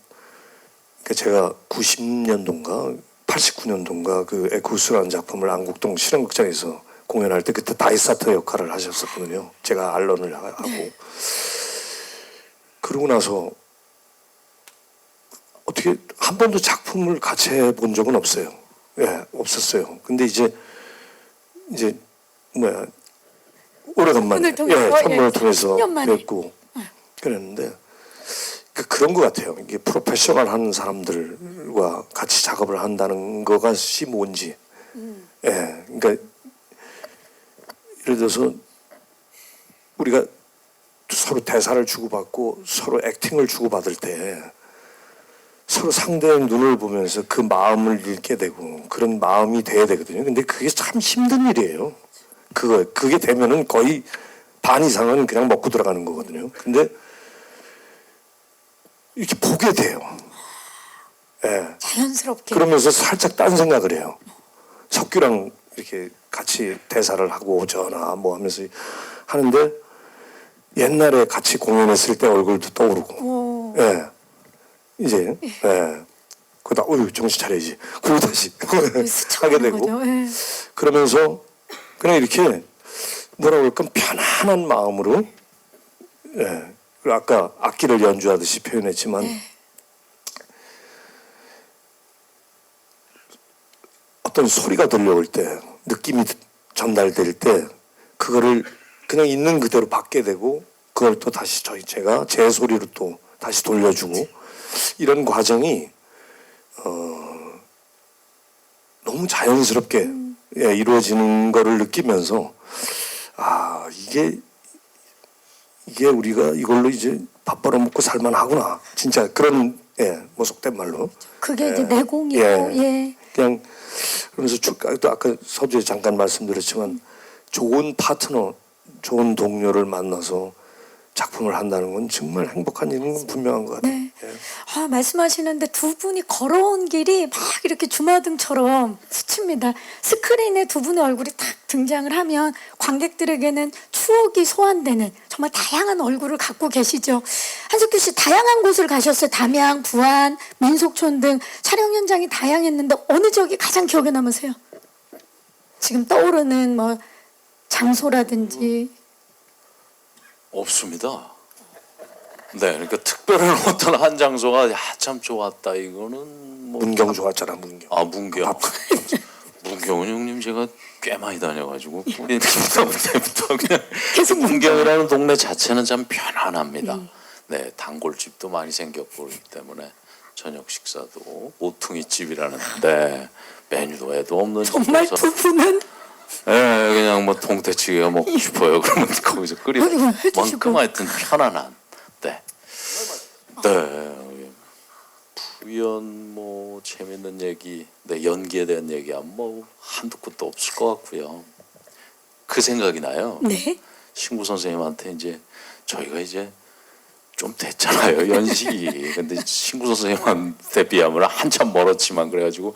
그러니까 제가 90년도인가 89년도인가 그 에쿠스라는 작품을 안국동 실험극장에서 공연할 때 그때 다이사터 역할을 하셨었거든요. 제가 알런을 하고 그러고 나서 어떻게 한 번도 작품을 같이 해본 적은 없어요. 예, 없었어요. 근데 이제 뭐야 오래간만에 선물을 통해서, 선물을 예, 통해서 10년 만에. 뵙고 그랬는데 그런 것 같아요. 이게 프로페셔널한 사람들과 같이 작업을 한다는 것이 뭔지. 예, 그러니까 예를 들어서 우리가 서로 대사를 주고받고 서로 액팅을 주고받을 때 서로 상대의 눈을 보면서 그 마음을 읽게 되고 그런 마음이 돼야 되거든요. 근데 그게 참 힘든 일이에요. 그게 되면은 거의 반 이상은 그냥 먹고 들어가는 거거든요. 근데 이렇게 보게 돼요. 예. 자연스럽게. 그러면서 살짝 딴 생각을 해요. 석규랑 이렇게 같이 대사를 하고 전화 뭐 하면서 하는데 옛날에 같이 공연했을 때 얼굴도 떠오르고. 오. 예. 이제 그러다 어휴 정신 차려야지. 그리고 다시 하게 스쳐가는 되고. 거죠. 예. 그러면서 그냥 이렇게 뭐라 그럴까 편안한 마음으로 그리고 아까 악기를 연주하듯이 표현했지만 어떤 소리가 들려올 때 느낌이 전달될 때 그거를 그냥 있는 그대로 받게 되고 그걸 또 다시 제가 제 소리로 또 다시 돌려주고 이런 과정이 너무 자연스럽게 이루어지는 거를 느끼면서 아 이게 우리가 이걸로 이제 밥 벌어먹고 살만하구나 진짜 그런 뭐 속된 말로 그게 이제 내공이고 예. 그냥 그러면서 또 아까 서두에 잠깐 말씀드렸지만 좋은 파트너 좋은 동료를 만나서 작품을 한다는 건 정말 행복한 일인 건 분명한 것 같아요. 네. 아, 말씀하시는데 두 분이 걸어온 길이 막 이렇게 주마등처럼 스칩니다. 스크린에 두 분의 얼굴이 딱 등장을 하면 관객들에게는 추억이 소환되는 정말 다양한 얼굴을 갖고 계시죠. 한석규 씨 다양한 곳을 가셨어요. 담양, 부안, 민속촌 등 촬영 현장이 다양했는데 어느 지역이 가장 기억에 남으세요? 지금 떠오르는 뭐 장소라든지. 없습니다. 네, 그러니까 특별한 어떤 한 장소가 참 좋았다 이거는 뭐 문경 좋았잖아 문경. 아 문경. 문경은 형님 제가 꽤 많이 다녀가지고 때부터 그냥 계속 문경이라는 동네 자체는 참 편안합니다. 네, 단골집도 많이 생겼고 그렇기 때문에 저녁 식사도 오퉁이 집이라는데 메뉴도 애도 없는 정말 집에서 두 분은 그냥 뭐 동태찌개가 먹고 싶어요. 그러면 거기서 끓이고 해주시고. 만큼 하여튼 편안한 네. 부연 뭐 재밌는 얘기, 네 연기에 대한 얘기야 뭐 한두 끝도 없을 것 같고요. 그 생각이 나요. 네. 신구 선생님한테 이제 저희가 이제 좀 됐잖아요 연식이. 근데 신구 선생님한테 비하면 한참 멀었지만 그래가지고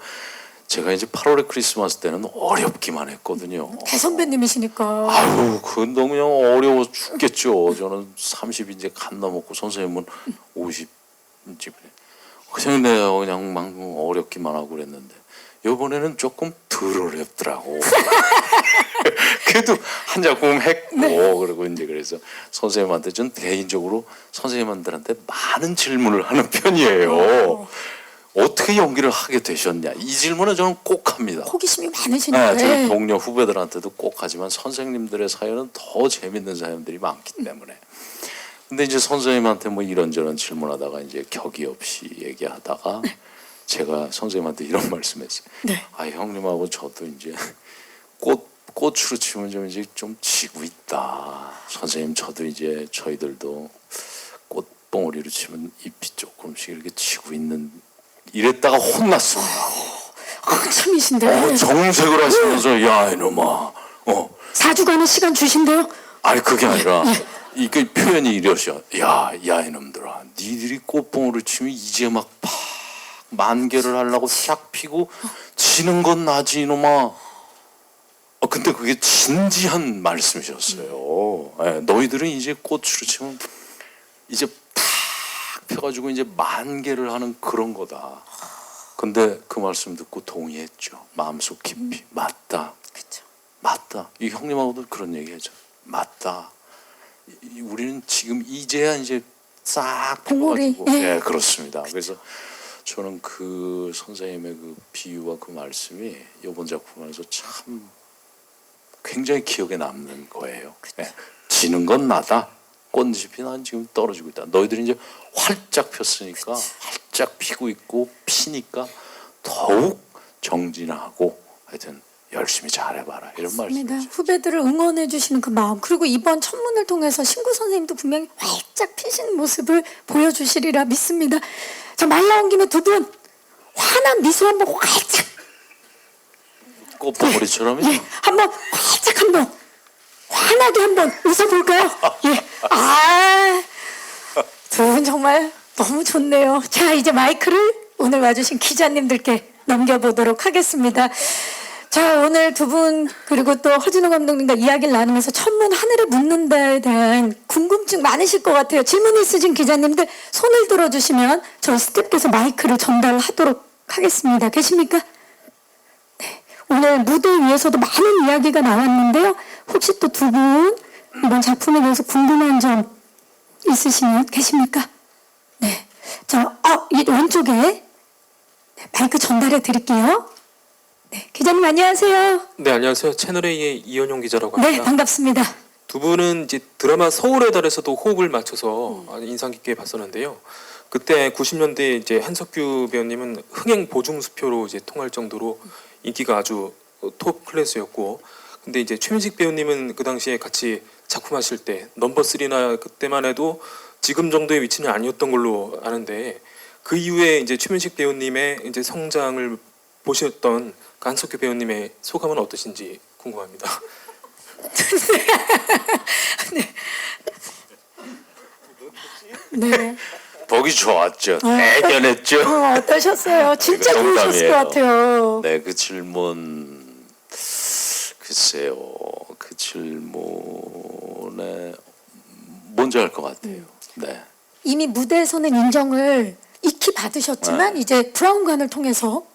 제가 이제 8월의 크리스마스 때는 어렵기만 했거든요. 대선배님이시니까. 아유, 그건 너무 그냥 어려워 죽겠죠. 저는 30 이제 간 넘었고 선생님은 50 그냥 내가 그냥 막 어렵기만 하고 그랬는데 이번에는 조금 덜 어렵더라고. 그래도 한 작품 했고 그리고 이제 그래서 선생님한테 전 개인적으로 선생님들한테 많은 질문을 하는 편이에요. 어떻게 연기를 하게 되셨냐 이 질문은 저는 꼭 합니다. 호기심이 많으시니까. 네, 저희 동료 후배들한테도 꼭 하지만 선생님들의 사연은 더 재밌는 사연들이 많기 때문에. 근데 이제 선생님한테 뭐 이런저런 질문하다가 이제 격이 없이 얘기하다가 제가 선생님한테 이런 말씀했어요. 네. 아 형님하고 저도 이제 꽃으로 치면 좀 이제 좀 지고 있다. 선생님 저도 이제 저희들도 꽃봉오리로 치면 잎이 조금씩 이렇게 지고 있는. 이랬다가 혼났습니다. 한참이신데. 정색을 하시면서 야 이놈아 4주간의 시간 주신대요? 아니 그게 아니라 이게 표현이 이러셔. 야 이놈들아 니들이 꽃봉오를 치면 이제 막 팍 만개를 하려고 싹 피고 지는 건 나지 이놈아. 근데 그게 진지한 말씀이셨어요. 너희들은 이제 꽃으로 치면 이제 팍 펴가지고 이제 만개를 하는 그런 거다. 근데 그 말씀 듣고 동의했죠. 마음속 깊이 맞다. 그렇죠. 맞다. 이 형님하고도 그런 얘기하죠. 맞다. 우리는 지금 이제야 이제 싹 봉오리, 펴가지고 예. 그렇습니다. 그래서 저는 그 선생님의 그 비유와 그 말씀이 이번 작품에서 참 굉장히 기억에 남는 거예요. 예. 지는 건 나다. 꽃잎이 난 지금 떨어지고 있다. 너희들이 이제 활짝 폈으니까 활짝 피고 있고 피니까 더욱 정진하고 하여튼 열심히 잘해봐라 이런 맞습니다. 말씀이죠. 후배들을 응원해 주시는 그 마음, 그리고 이번 천문을 통해서 신구 선생님도 분명히 활짝 피시는 모습을 보여주시리라 믿습니다. 자, 말 나온 김에 두 분 환한 미소 한번 활짝, 꽃봉오리처럼요. 예, 한번 활짝 한번 환하게 한번 웃어볼까요? 예, 두 분 정말 너무 좋네요. 자, 이제 마이크를 오늘 와주신 기자님들께 넘겨보도록 하겠습니다. 자, 오늘 두 분 그리고 또 허진호 감독님과 이야기를 나누면서 천문 하늘에 묻는다에 대한 궁금증 많으실 것 같아요. 질문 있으신 기자님들 손을 들어주시면 저희 스태프께서 마이크를 전달하도록 하겠습니다. 계십니까? 네. 오늘 무대 위에서도 많은 이야기가 나왔는데요. 혹시 또 두 분 이번 작품에 대해서 궁금한 점 있으시면 계십니까? 네. 자, 이 왼쪽에 네, 마이크 전달해 드릴게요. 네, 기자님 안녕하세요. 네, 안녕하세요. 채널A의 이현용 기자라고 네, 합니다. 반갑습니다. 두 분은 이제 드라마 서울의 달에서도 호흡을 맞춰서 아주 인상 깊게 봤었는데요. 그때 90년대 이제 한석규 배우님은 흥행 보증 수표로 이제 통할 정도로 인기가 아주 톱 클래스였고, 근데 이제 최민식 배우님은 그 당시에 같이 작품하실 때 넘버 3나 그때만 해도 지금 정도의 위치는 아니었던 걸로 아는데, 그 이후에 이제 최민식 배우님의 이제 성장을 보셨던 그 한석규 배우님의 소감은 어떠신지 궁금합니다. 네. 보기 좋았죠. 대견했죠. 어떠셨어요? 진짜 이거 좋으셨을 농담이에요. 것 같아요. 네, 그 질문 글쎄요. 그 질문에 먼저 할 것 같아요. 네. 이미 무대에서는 인정을 익히 받으셨지만 이제 브라운관을 통해서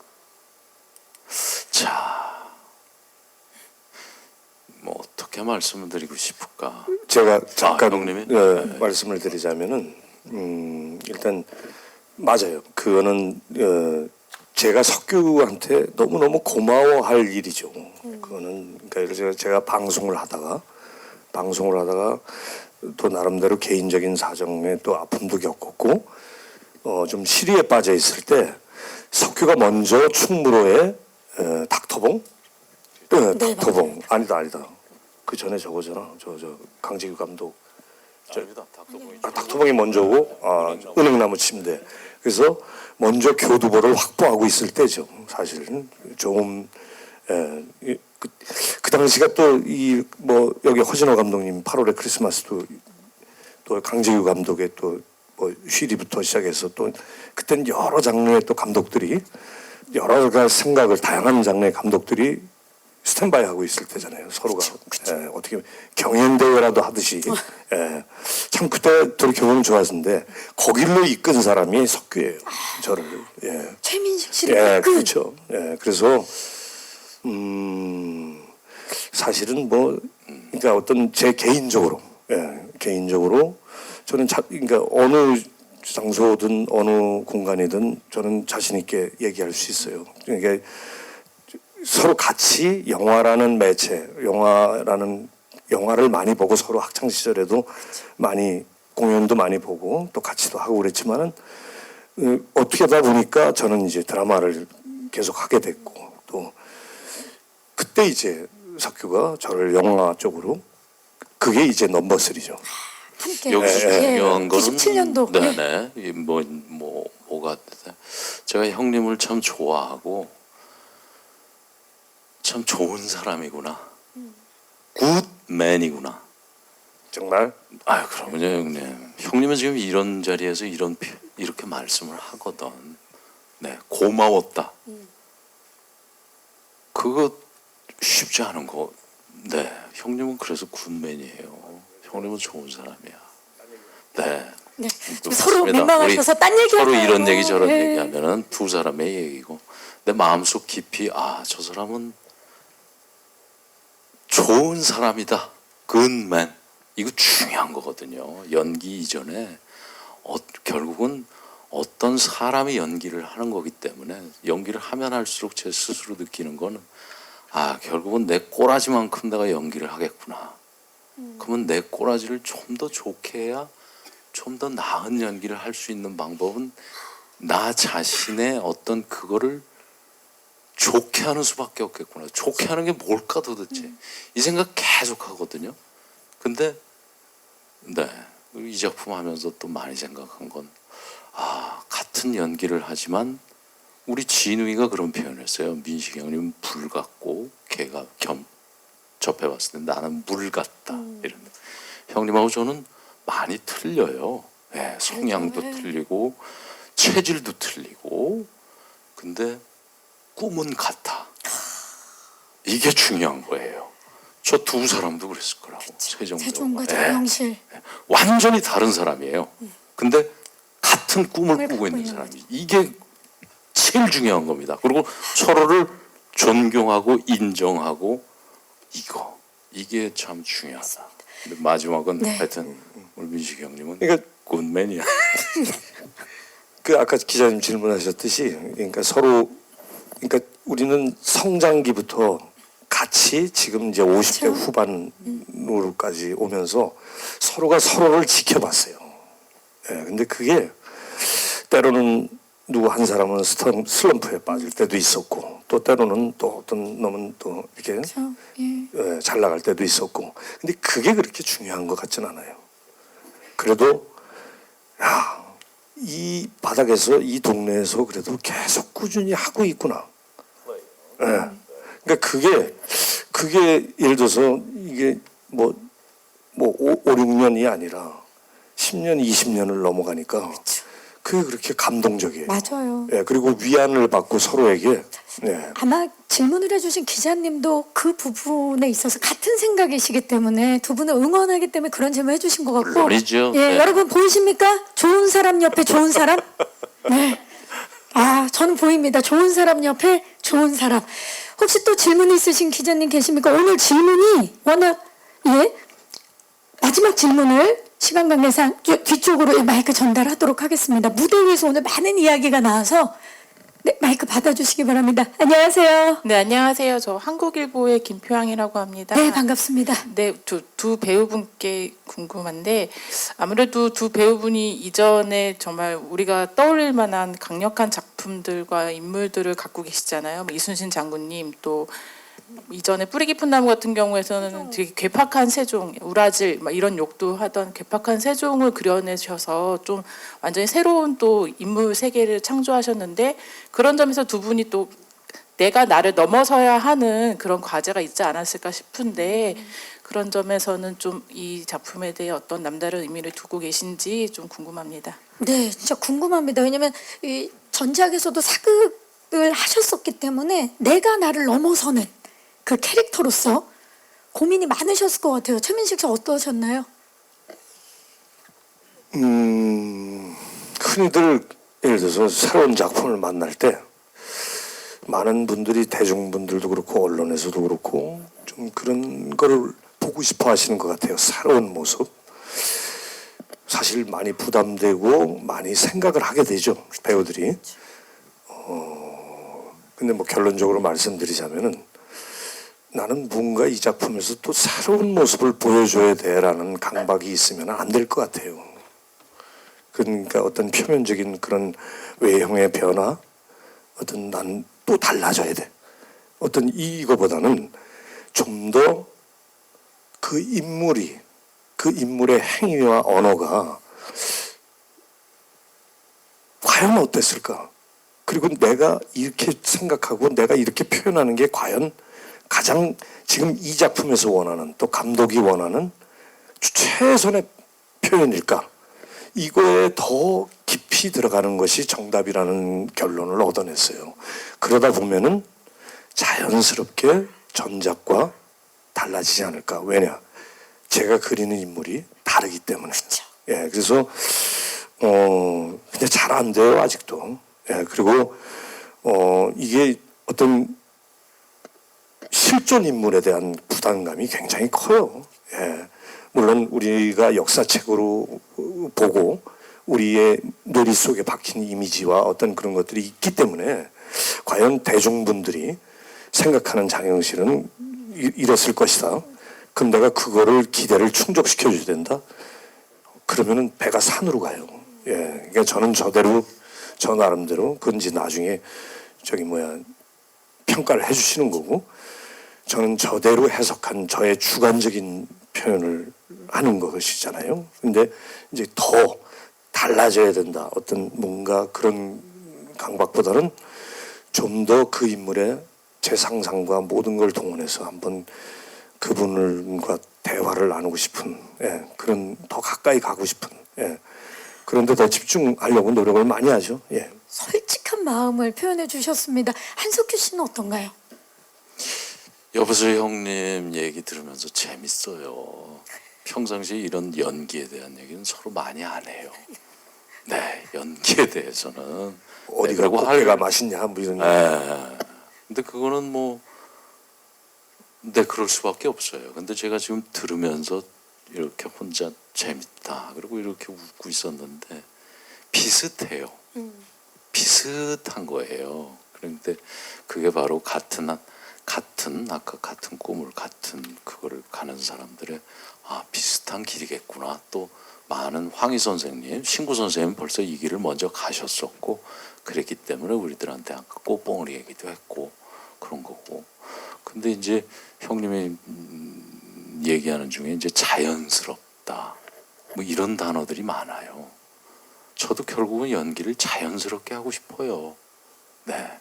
자, 뭐 어떻게 말씀을 드리고 싶을까? 제가 잠깐 형님이? 말씀을 드리자면은 일단 맞아요. 그거는 제가 석규한테 너무너무 고마워할 일이죠. 그거는 그러니까 제가 방송을 하다가 또 나름대로 개인적인 사정에 또 아픔도 겪었고 좀 시리에 빠져 있을 때 석규가 먼저 충무로에 닥터봉? 네, 닥터봉 아니다. 그 전에 저거잖아. 저 강재규 감독. 아닙니다. 닥터봉이 닥터봉이 먼저고 은행나무 침대. 그래서 먼저 교두보를 확보하고 있을 때죠. 사실은 좀 그 당시가 또 이 뭐 여기 허진호 감독님 8월의 크리스마스도 또 강재규 감독의 또 뭐 쉬리부터 시작해서 또 그때는 여러 장르의 또 감독들이 여러 가지 생각을 다양한 장르의 감독들이 스탠바이 하고 있을 때잖아요. 서로가 어떻게 경연 대회라도 하듯이 참 그때 돌이켜보면 좋았는데 거길로 이끈 사람이 석규예요. 저를 최민식 씨를 이끈 그렇죠. 그래서 사실은 뭐 그러니까 어떤 제 개인적으로 저는 그러니까 어느 장소든 어느 공간이든 저는 자신 있게 얘기할 수 있어요. 그러니까 서로 같이 영화라는 매체, 영화를 많이 보고 서로 학창 시절에도 많이 공연도 많이 보고 또 같이도 하고 그랬지만은 어떻게 하다 보니까 저는 이제 드라마를 계속 하게 됐고 또 그때 이제 석규가 저를 영화 쪽으로 그게 이제 넘버 3죠. 함께 여기서 중요한 거는 97년도 네네 뭐가 제가 형님을 참 좋아하고 참 좋은 사람이구나. 굿맨이구나. 정말 그러면요 형님. 형님은 지금 이런 자리에서 이렇게 말씀을 하거든. 네, 고마웠다. 그거 쉽지 않은 거. 네, 형님은 그래서 굿맨이에요. 형님은 좋은 사람이야. 네. 네. 또 서로 맞습니다. 민망하셔서 딴 얘기 서로 하나요? 이런 얘기 저런 네. 얘기하면은 두 사람의 얘기고 내 마음속 깊이 저 사람은 좋은 사람이다. 굿맨. 이거 중요한 거거든요. 연기 이전에 결국은 어떤 사람이 연기를 하는 거기 때문에 연기를 하면 할수록 제 스스로 느끼는 거는 결국은 내 꼬라지만큼 내가 연기를 하겠구나. 그러면 내 꼬라지를 좀 더 좋게 해야 좀 더 나은 연기를 할 수 있는 방법은 나 자신의 어떤 그거를 좋게 하는 수밖에 없겠구나. 좋게 하는 게 뭘까 도대체. 이 생각 계속 하거든요. 근데 이 작품 하면서 또 많이 생각한 건 같은 연기를 하지만 우리 진우이가 그런 표현을 했어요. 민식이 형님 불 같고 걔가 접해봤을 때 나는 물 같다. 이런. 형님하고 저는 많이 틀려요. 예, 성향도 틀리고 체질도 틀리고. 근데 꿈은 같아. 이게 중요한 거예요. 저 두 사람도 그랬을 거라고. 세종과 정영실. 완전히 다른 사람이에요. 근데 같은 꿈을 꾸고 있는 사람이. 이게 제일 중요한 겁니다. 그리고 서로를 존경하고 인정하고 이게 참 중요하다. 근데 마지막은 하여튼 우리 민식이 형님은 그러니까 굿맨이야. 그 아까 기자님 질문하셨듯이 그러니까 그러니까 우리는 성장기부터 같이 지금 이제 50대 후반으로까지 오면서 서로가 서로를 지켜봤어요. 근데 그게 때로는 누구 한 사람은 슬럼프에 빠질 때도 있었고 또 때로는 또 어떤 놈은 또 이렇게 잘 나갈 때도 있었고 근데 그게 그렇게 중요한 것 같진 않아요. 그래도 이 바닥에서 이 동네에서 그래도 계속 꾸준히 하고 있구나. 그러니까 그게 예를 들어서 이게 뭐 5, 6년이 아니라 10년, 20년을 넘어가니까 그게 그렇게 감동적이에요. 맞아요. 그리고 위안을 받고 서로에게. 아마 질문을 해주신 기자님도 그 부분에 있어서 같은 생각이시기 때문에 두 분을 응원하기 때문에 그런 질문 해주신 것 같고. 물론이죠. 네. 여러분 보이십니까? 좋은 사람 옆에 좋은 사람. 네. 저는 보입니다. 좋은 사람 옆에 좋은 사람. 혹시 또 질문 있으신 기자님 계십니까? 오늘 질문이 워낙 마지막 질문을 시간 관계상 뒤쪽으로 마이크 전달하도록 하겠습니다. 무대 위에서 오늘 많은 이야기가 나와서 마이크 받아주시기 바랍니다. 안녕하세요. 네, 안녕하세요. 저 한국일보의 김표양이라고 합니다. 네, 반갑습니다. 네, 두 배우분께 궁금한데 아무래도 두 배우분이 이전에 정말 우리가 떠올릴 만한 강력한 작품들과 인물들을 갖고 계시잖아요. 뭐 이순신 장군님 또 이전에 뿌리 깊은 나무 같은 경우에서는 되게 괴팍한 세종, 우라질 막 이런 욕도 하던 괴팍한 세종을 그려내셔서 좀 완전히 새로운 또 인물 세계를 창조하셨는데 그런 점에서 두 분이 또 내가 나를 넘어서야 하는 그런 과제가 있지 않았을까 싶은데 그런 점에서는 좀 이 작품에 대해 어떤 남다른 의미를 두고 계신지 좀 궁금합니다. 네, 진짜 궁금합니다. 왜냐하면 이 전작에서도 사극을 하셨었기 때문에 내가 나를 넘어서는 그 캐릭터로서 고민이 많으셨을 것 같아요. 최민식 씨 어떠셨나요? 흔히들 예를 들어서 새로운 작품을 만날 때 많은 분들이 대중분들도 그렇고 언론에서도 그렇고 좀 그런 거를 보고 싶어 하시는 것 같아요. 새로운 모습. 사실 많이 부담되고 많이 생각을 하게 되죠. 배우들이. 근데 뭐 결론적으로 말씀드리자면은 나는 뭔가 이 작품에서 또 새로운 모습을 보여줘야 돼라는 강박이 있으면 안 될 것 같아요. 그러니까 어떤 표면적인 그런 외형의 변화, 어떤 난 또 달라져야 돼. 어떤 이거보다는 좀 더 그 인물의 행위와 언어가 과연 어땠을까? 그리고 내가 이렇게 생각하고 내가 이렇게 표현하는 게 과연 가장 지금 이 작품에서 원하는 또 감독이 원하는 최선의 표현일까? 이거에 더 깊이 들어가는 것이 정답이라는 결론을 얻어냈어요. 그러다 보면은 자연스럽게 전작과 달라지지 않을까? 왜냐? 제가 그리는 인물이 다르기 때문에. 그래서 근데 잘 안 돼요 아직도. 그리고 이게 어떤 실존 인물에 대한 부담감이 굉장히 커요. 물론 우리가 역사책으로 보고 우리의 뇌리 속에 박힌 이미지와 어떤 그런 것들이 있기 때문에 과연 대중분들이 생각하는 장영실은 이랬을 것이다. 그럼 내가 그거를 기대를 충족시켜 줘야 된다. 그러면은 배가 산으로 가요. 예, 그러니까 저는 저대로 저 나름대로 그건 이제 나중에 평가를 해주시는 거고 저는 저대로 해석한 저의 주관적인 표현을 하는 것이잖아요. 근데 이제 더 달라져야 된다. 어떤 뭔가 그런 강박보다는 좀 더 그 인물의 제 상상과 모든 걸 동원해서 한번 그분과 대화를 나누고 싶은 그런 더 가까이 가고 싶은 그런데 더 집중하려고 노력을 많이 하죠. 솔직한 마음을 표현해 주셨습니다. 한석규 씨는 어떤가요? 여보세요 형님 얘기 들으면서 재밌어요. 평상시에 이런 연기에 대한 얘기는 서로 많이 안 해요. 네, 연기에 대해서는 어디가 꽃게가 맛있냐 뭐 이런. 근데 그거는 뭐 네, 그럴 수밖에 없어요. 근데 제가 지금 들으면서 이렇게 혼자 재밌다 그리고 이렇게 웃고 있었는데 비슷해요. 비슷한 거예요. 그런데 그게 바로 같은 아까 같은 꿈을 같은 그거를 가는 사람들의 비슷한 길이겠구나. 또 많은 황희 선생님, 신구 선생님 벌써 이 길을 먼저 가셨었고 그랬기 때문에 우리들한테 아까 꽃봉오리 얘기도 했고 그런 거고. 근데 이제 형님이 얘기하는 중에 이제 자연스럽다 뭐 이런 단어들이 많아요. 저도 결국은 연기를 자연스럽게 하고 싶어요. 네,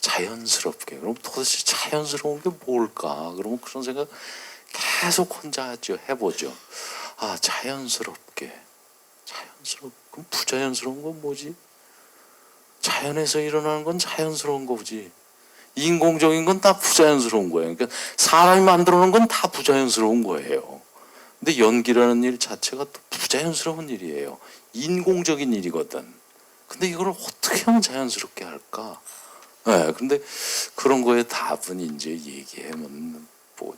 자연스럽게. 그럼 도대체 자연스러운 게 뭘까? 그러면 그런 생각 계속 혼자 하죠. 해보죠. 자연스럽게. 그럼 부자연스러운 건 뭐지? 자연에서 일어나는 건 자연스러운 거지. 인공적인 건 다 부자연스러운 거예요. 그러니까 사람이 만들어 놓은 건 다 부자연스러운 거예요. 근데 연기라는 일 자체가 또 부자연스러운 일이에요. 인공적인 일이거든. 근데 이걸 어떻게 하면 자연스럽게 할까? 네, 근데 그런 거에 답은 이제 얘기하면 뭐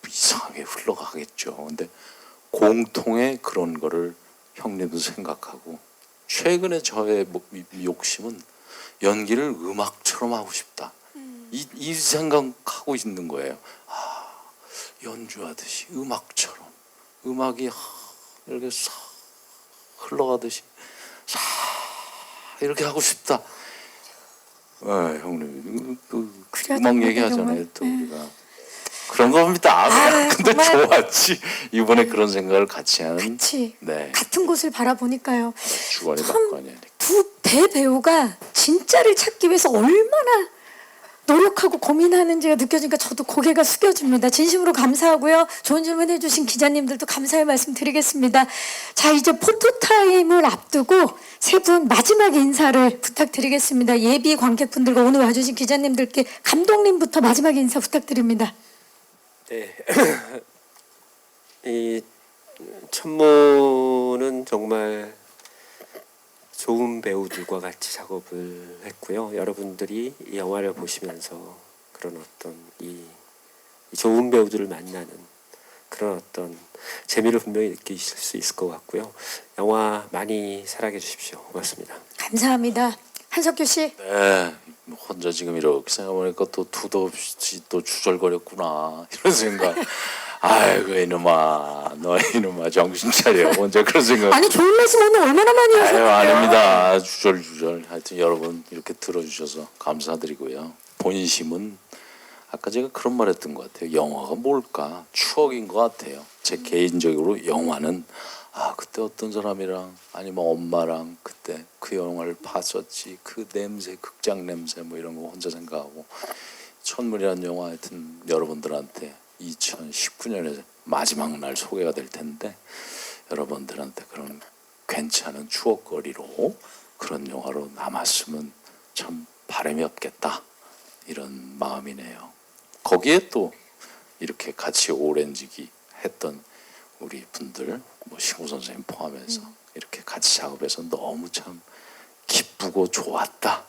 이상하게 흘러가겠죠. 근데 공통의 그런 거를 형님도 생각하고 최근에 저의 욕심은 연기를 음악처럼 하고 싶다. 이 생각하고 있는 거예요. 연주하듯이 음악처럼 음악이 이렇게 싹 흘러가듯이 싹 이렇게 하고 싶다. 형님 음악 얘기하잖아요. 또 우리가 그런 겁니다. 근데 정말. 좋았지. 이번에 그런 생각을 같이 하는 같이 네. 같은 곳을 바라보니까요. 주관이 참 박관이 아니까. 두 대배우가 진짜를 찾기 위해서 얼마나 노력하고 고민하는지가 느껴지니까 저도 고개가 숙여집니다. 진심으로 감사하고요. 좋은 질문 해주신 기자님들도 감사의 말씀 드리겠습니다. 자, 이제 포토타임을 앞두고 세 분 마지막 인사를 부탁드리겠습니다. 예비 관객분들과 오늘 와주신 기자님들께 감독님부터 마지막 인사 부탁드립니다. 네. 이 천모는 정말 좋은 배우들과 같이 작업을 했고요. 여러분들이 이 영화를 보시면서 그런 어떤 이 좋은 배우들을 만나는 그런 어떤 재미를 분명히 느끼실 수 있을 것 같고요. 영화 많이 사랑해 주십시오. 고맙습니다. 감사합니다. 한석규 씨. 네, 혼자 지금 이렇게 생각해보니까 또 두도 없이 또 주절거렸구나 이런 생각. 아이고 이놈아, 너 이놈아 정신 차려. 혼자 그런 생각. 아니 좋은 말씀 오늘 얼마나 많이 하셨어요. 아닙니다. 주절. 하여튼 여러분 이렇게 들어주셔서 감사드리고요. 본심은 아까 제가 그런 말했던 것 같아요. 영화가 뭘까? 추억인 것 같아요. 제 개인적으로 영화는 그때 어떤 사람이랑 아니면 엄마랑 그때 그 영화를 봤었지. 그 냄새, 극장 냄새 뭐 이런 거 혼자 생각하고 천물이라는 영화 하여튼 여러분들한테 2019년에 마지막 날 소개가 될 텐데 여러분들한테 그런 괜찮은 추억거리로 그런 영화로 남았으면 참 바람이 없겠다 이런 마음이네요. 거기에 또 이렇게 같이 오렌지기 했던 우리 분들 뭐 신구 선생님 포함해서 이렇게 같이 작업해서 너무 참 기쁘고 좋았다.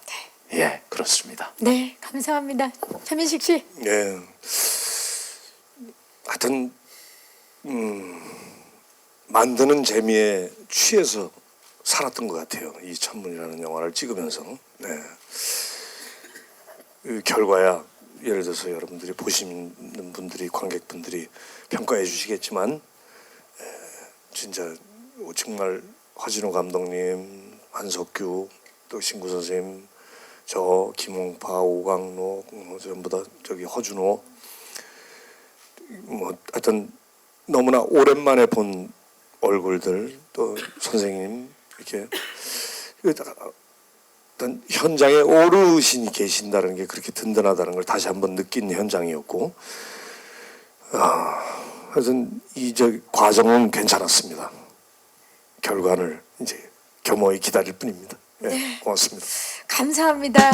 예, 그렇습니다. 네, 감사합니다. 최민식 씨. 예. 하여튼 만드는 재미에 취해서 살았던 것 같아요. 이 천문이라는 영화를 찍으면서. 네. 그 결과야 예를 들어서 여러분들이 보시는 분들이 관객분들이 평가해 주시겠지만 진짜 정말 화진호 감독님, 한석규, 또 신구 선생님, 저 김홍파, 오강록 전부 다 저기 허준호 뭐 하여튼 너무나 오랜만에 본 얼굴들 또 선생님 이렇게 일단 현장에 오르신이 계신다는 게 그렇게 든든하다는 걸 다시 한번 느낀 현장이었고 하여튼 이 저 과정은 괜찮았습니다. 결과를 이제 겸허히 기다릴 뿐입니다. 네, 고맙습니다. 감사합니다.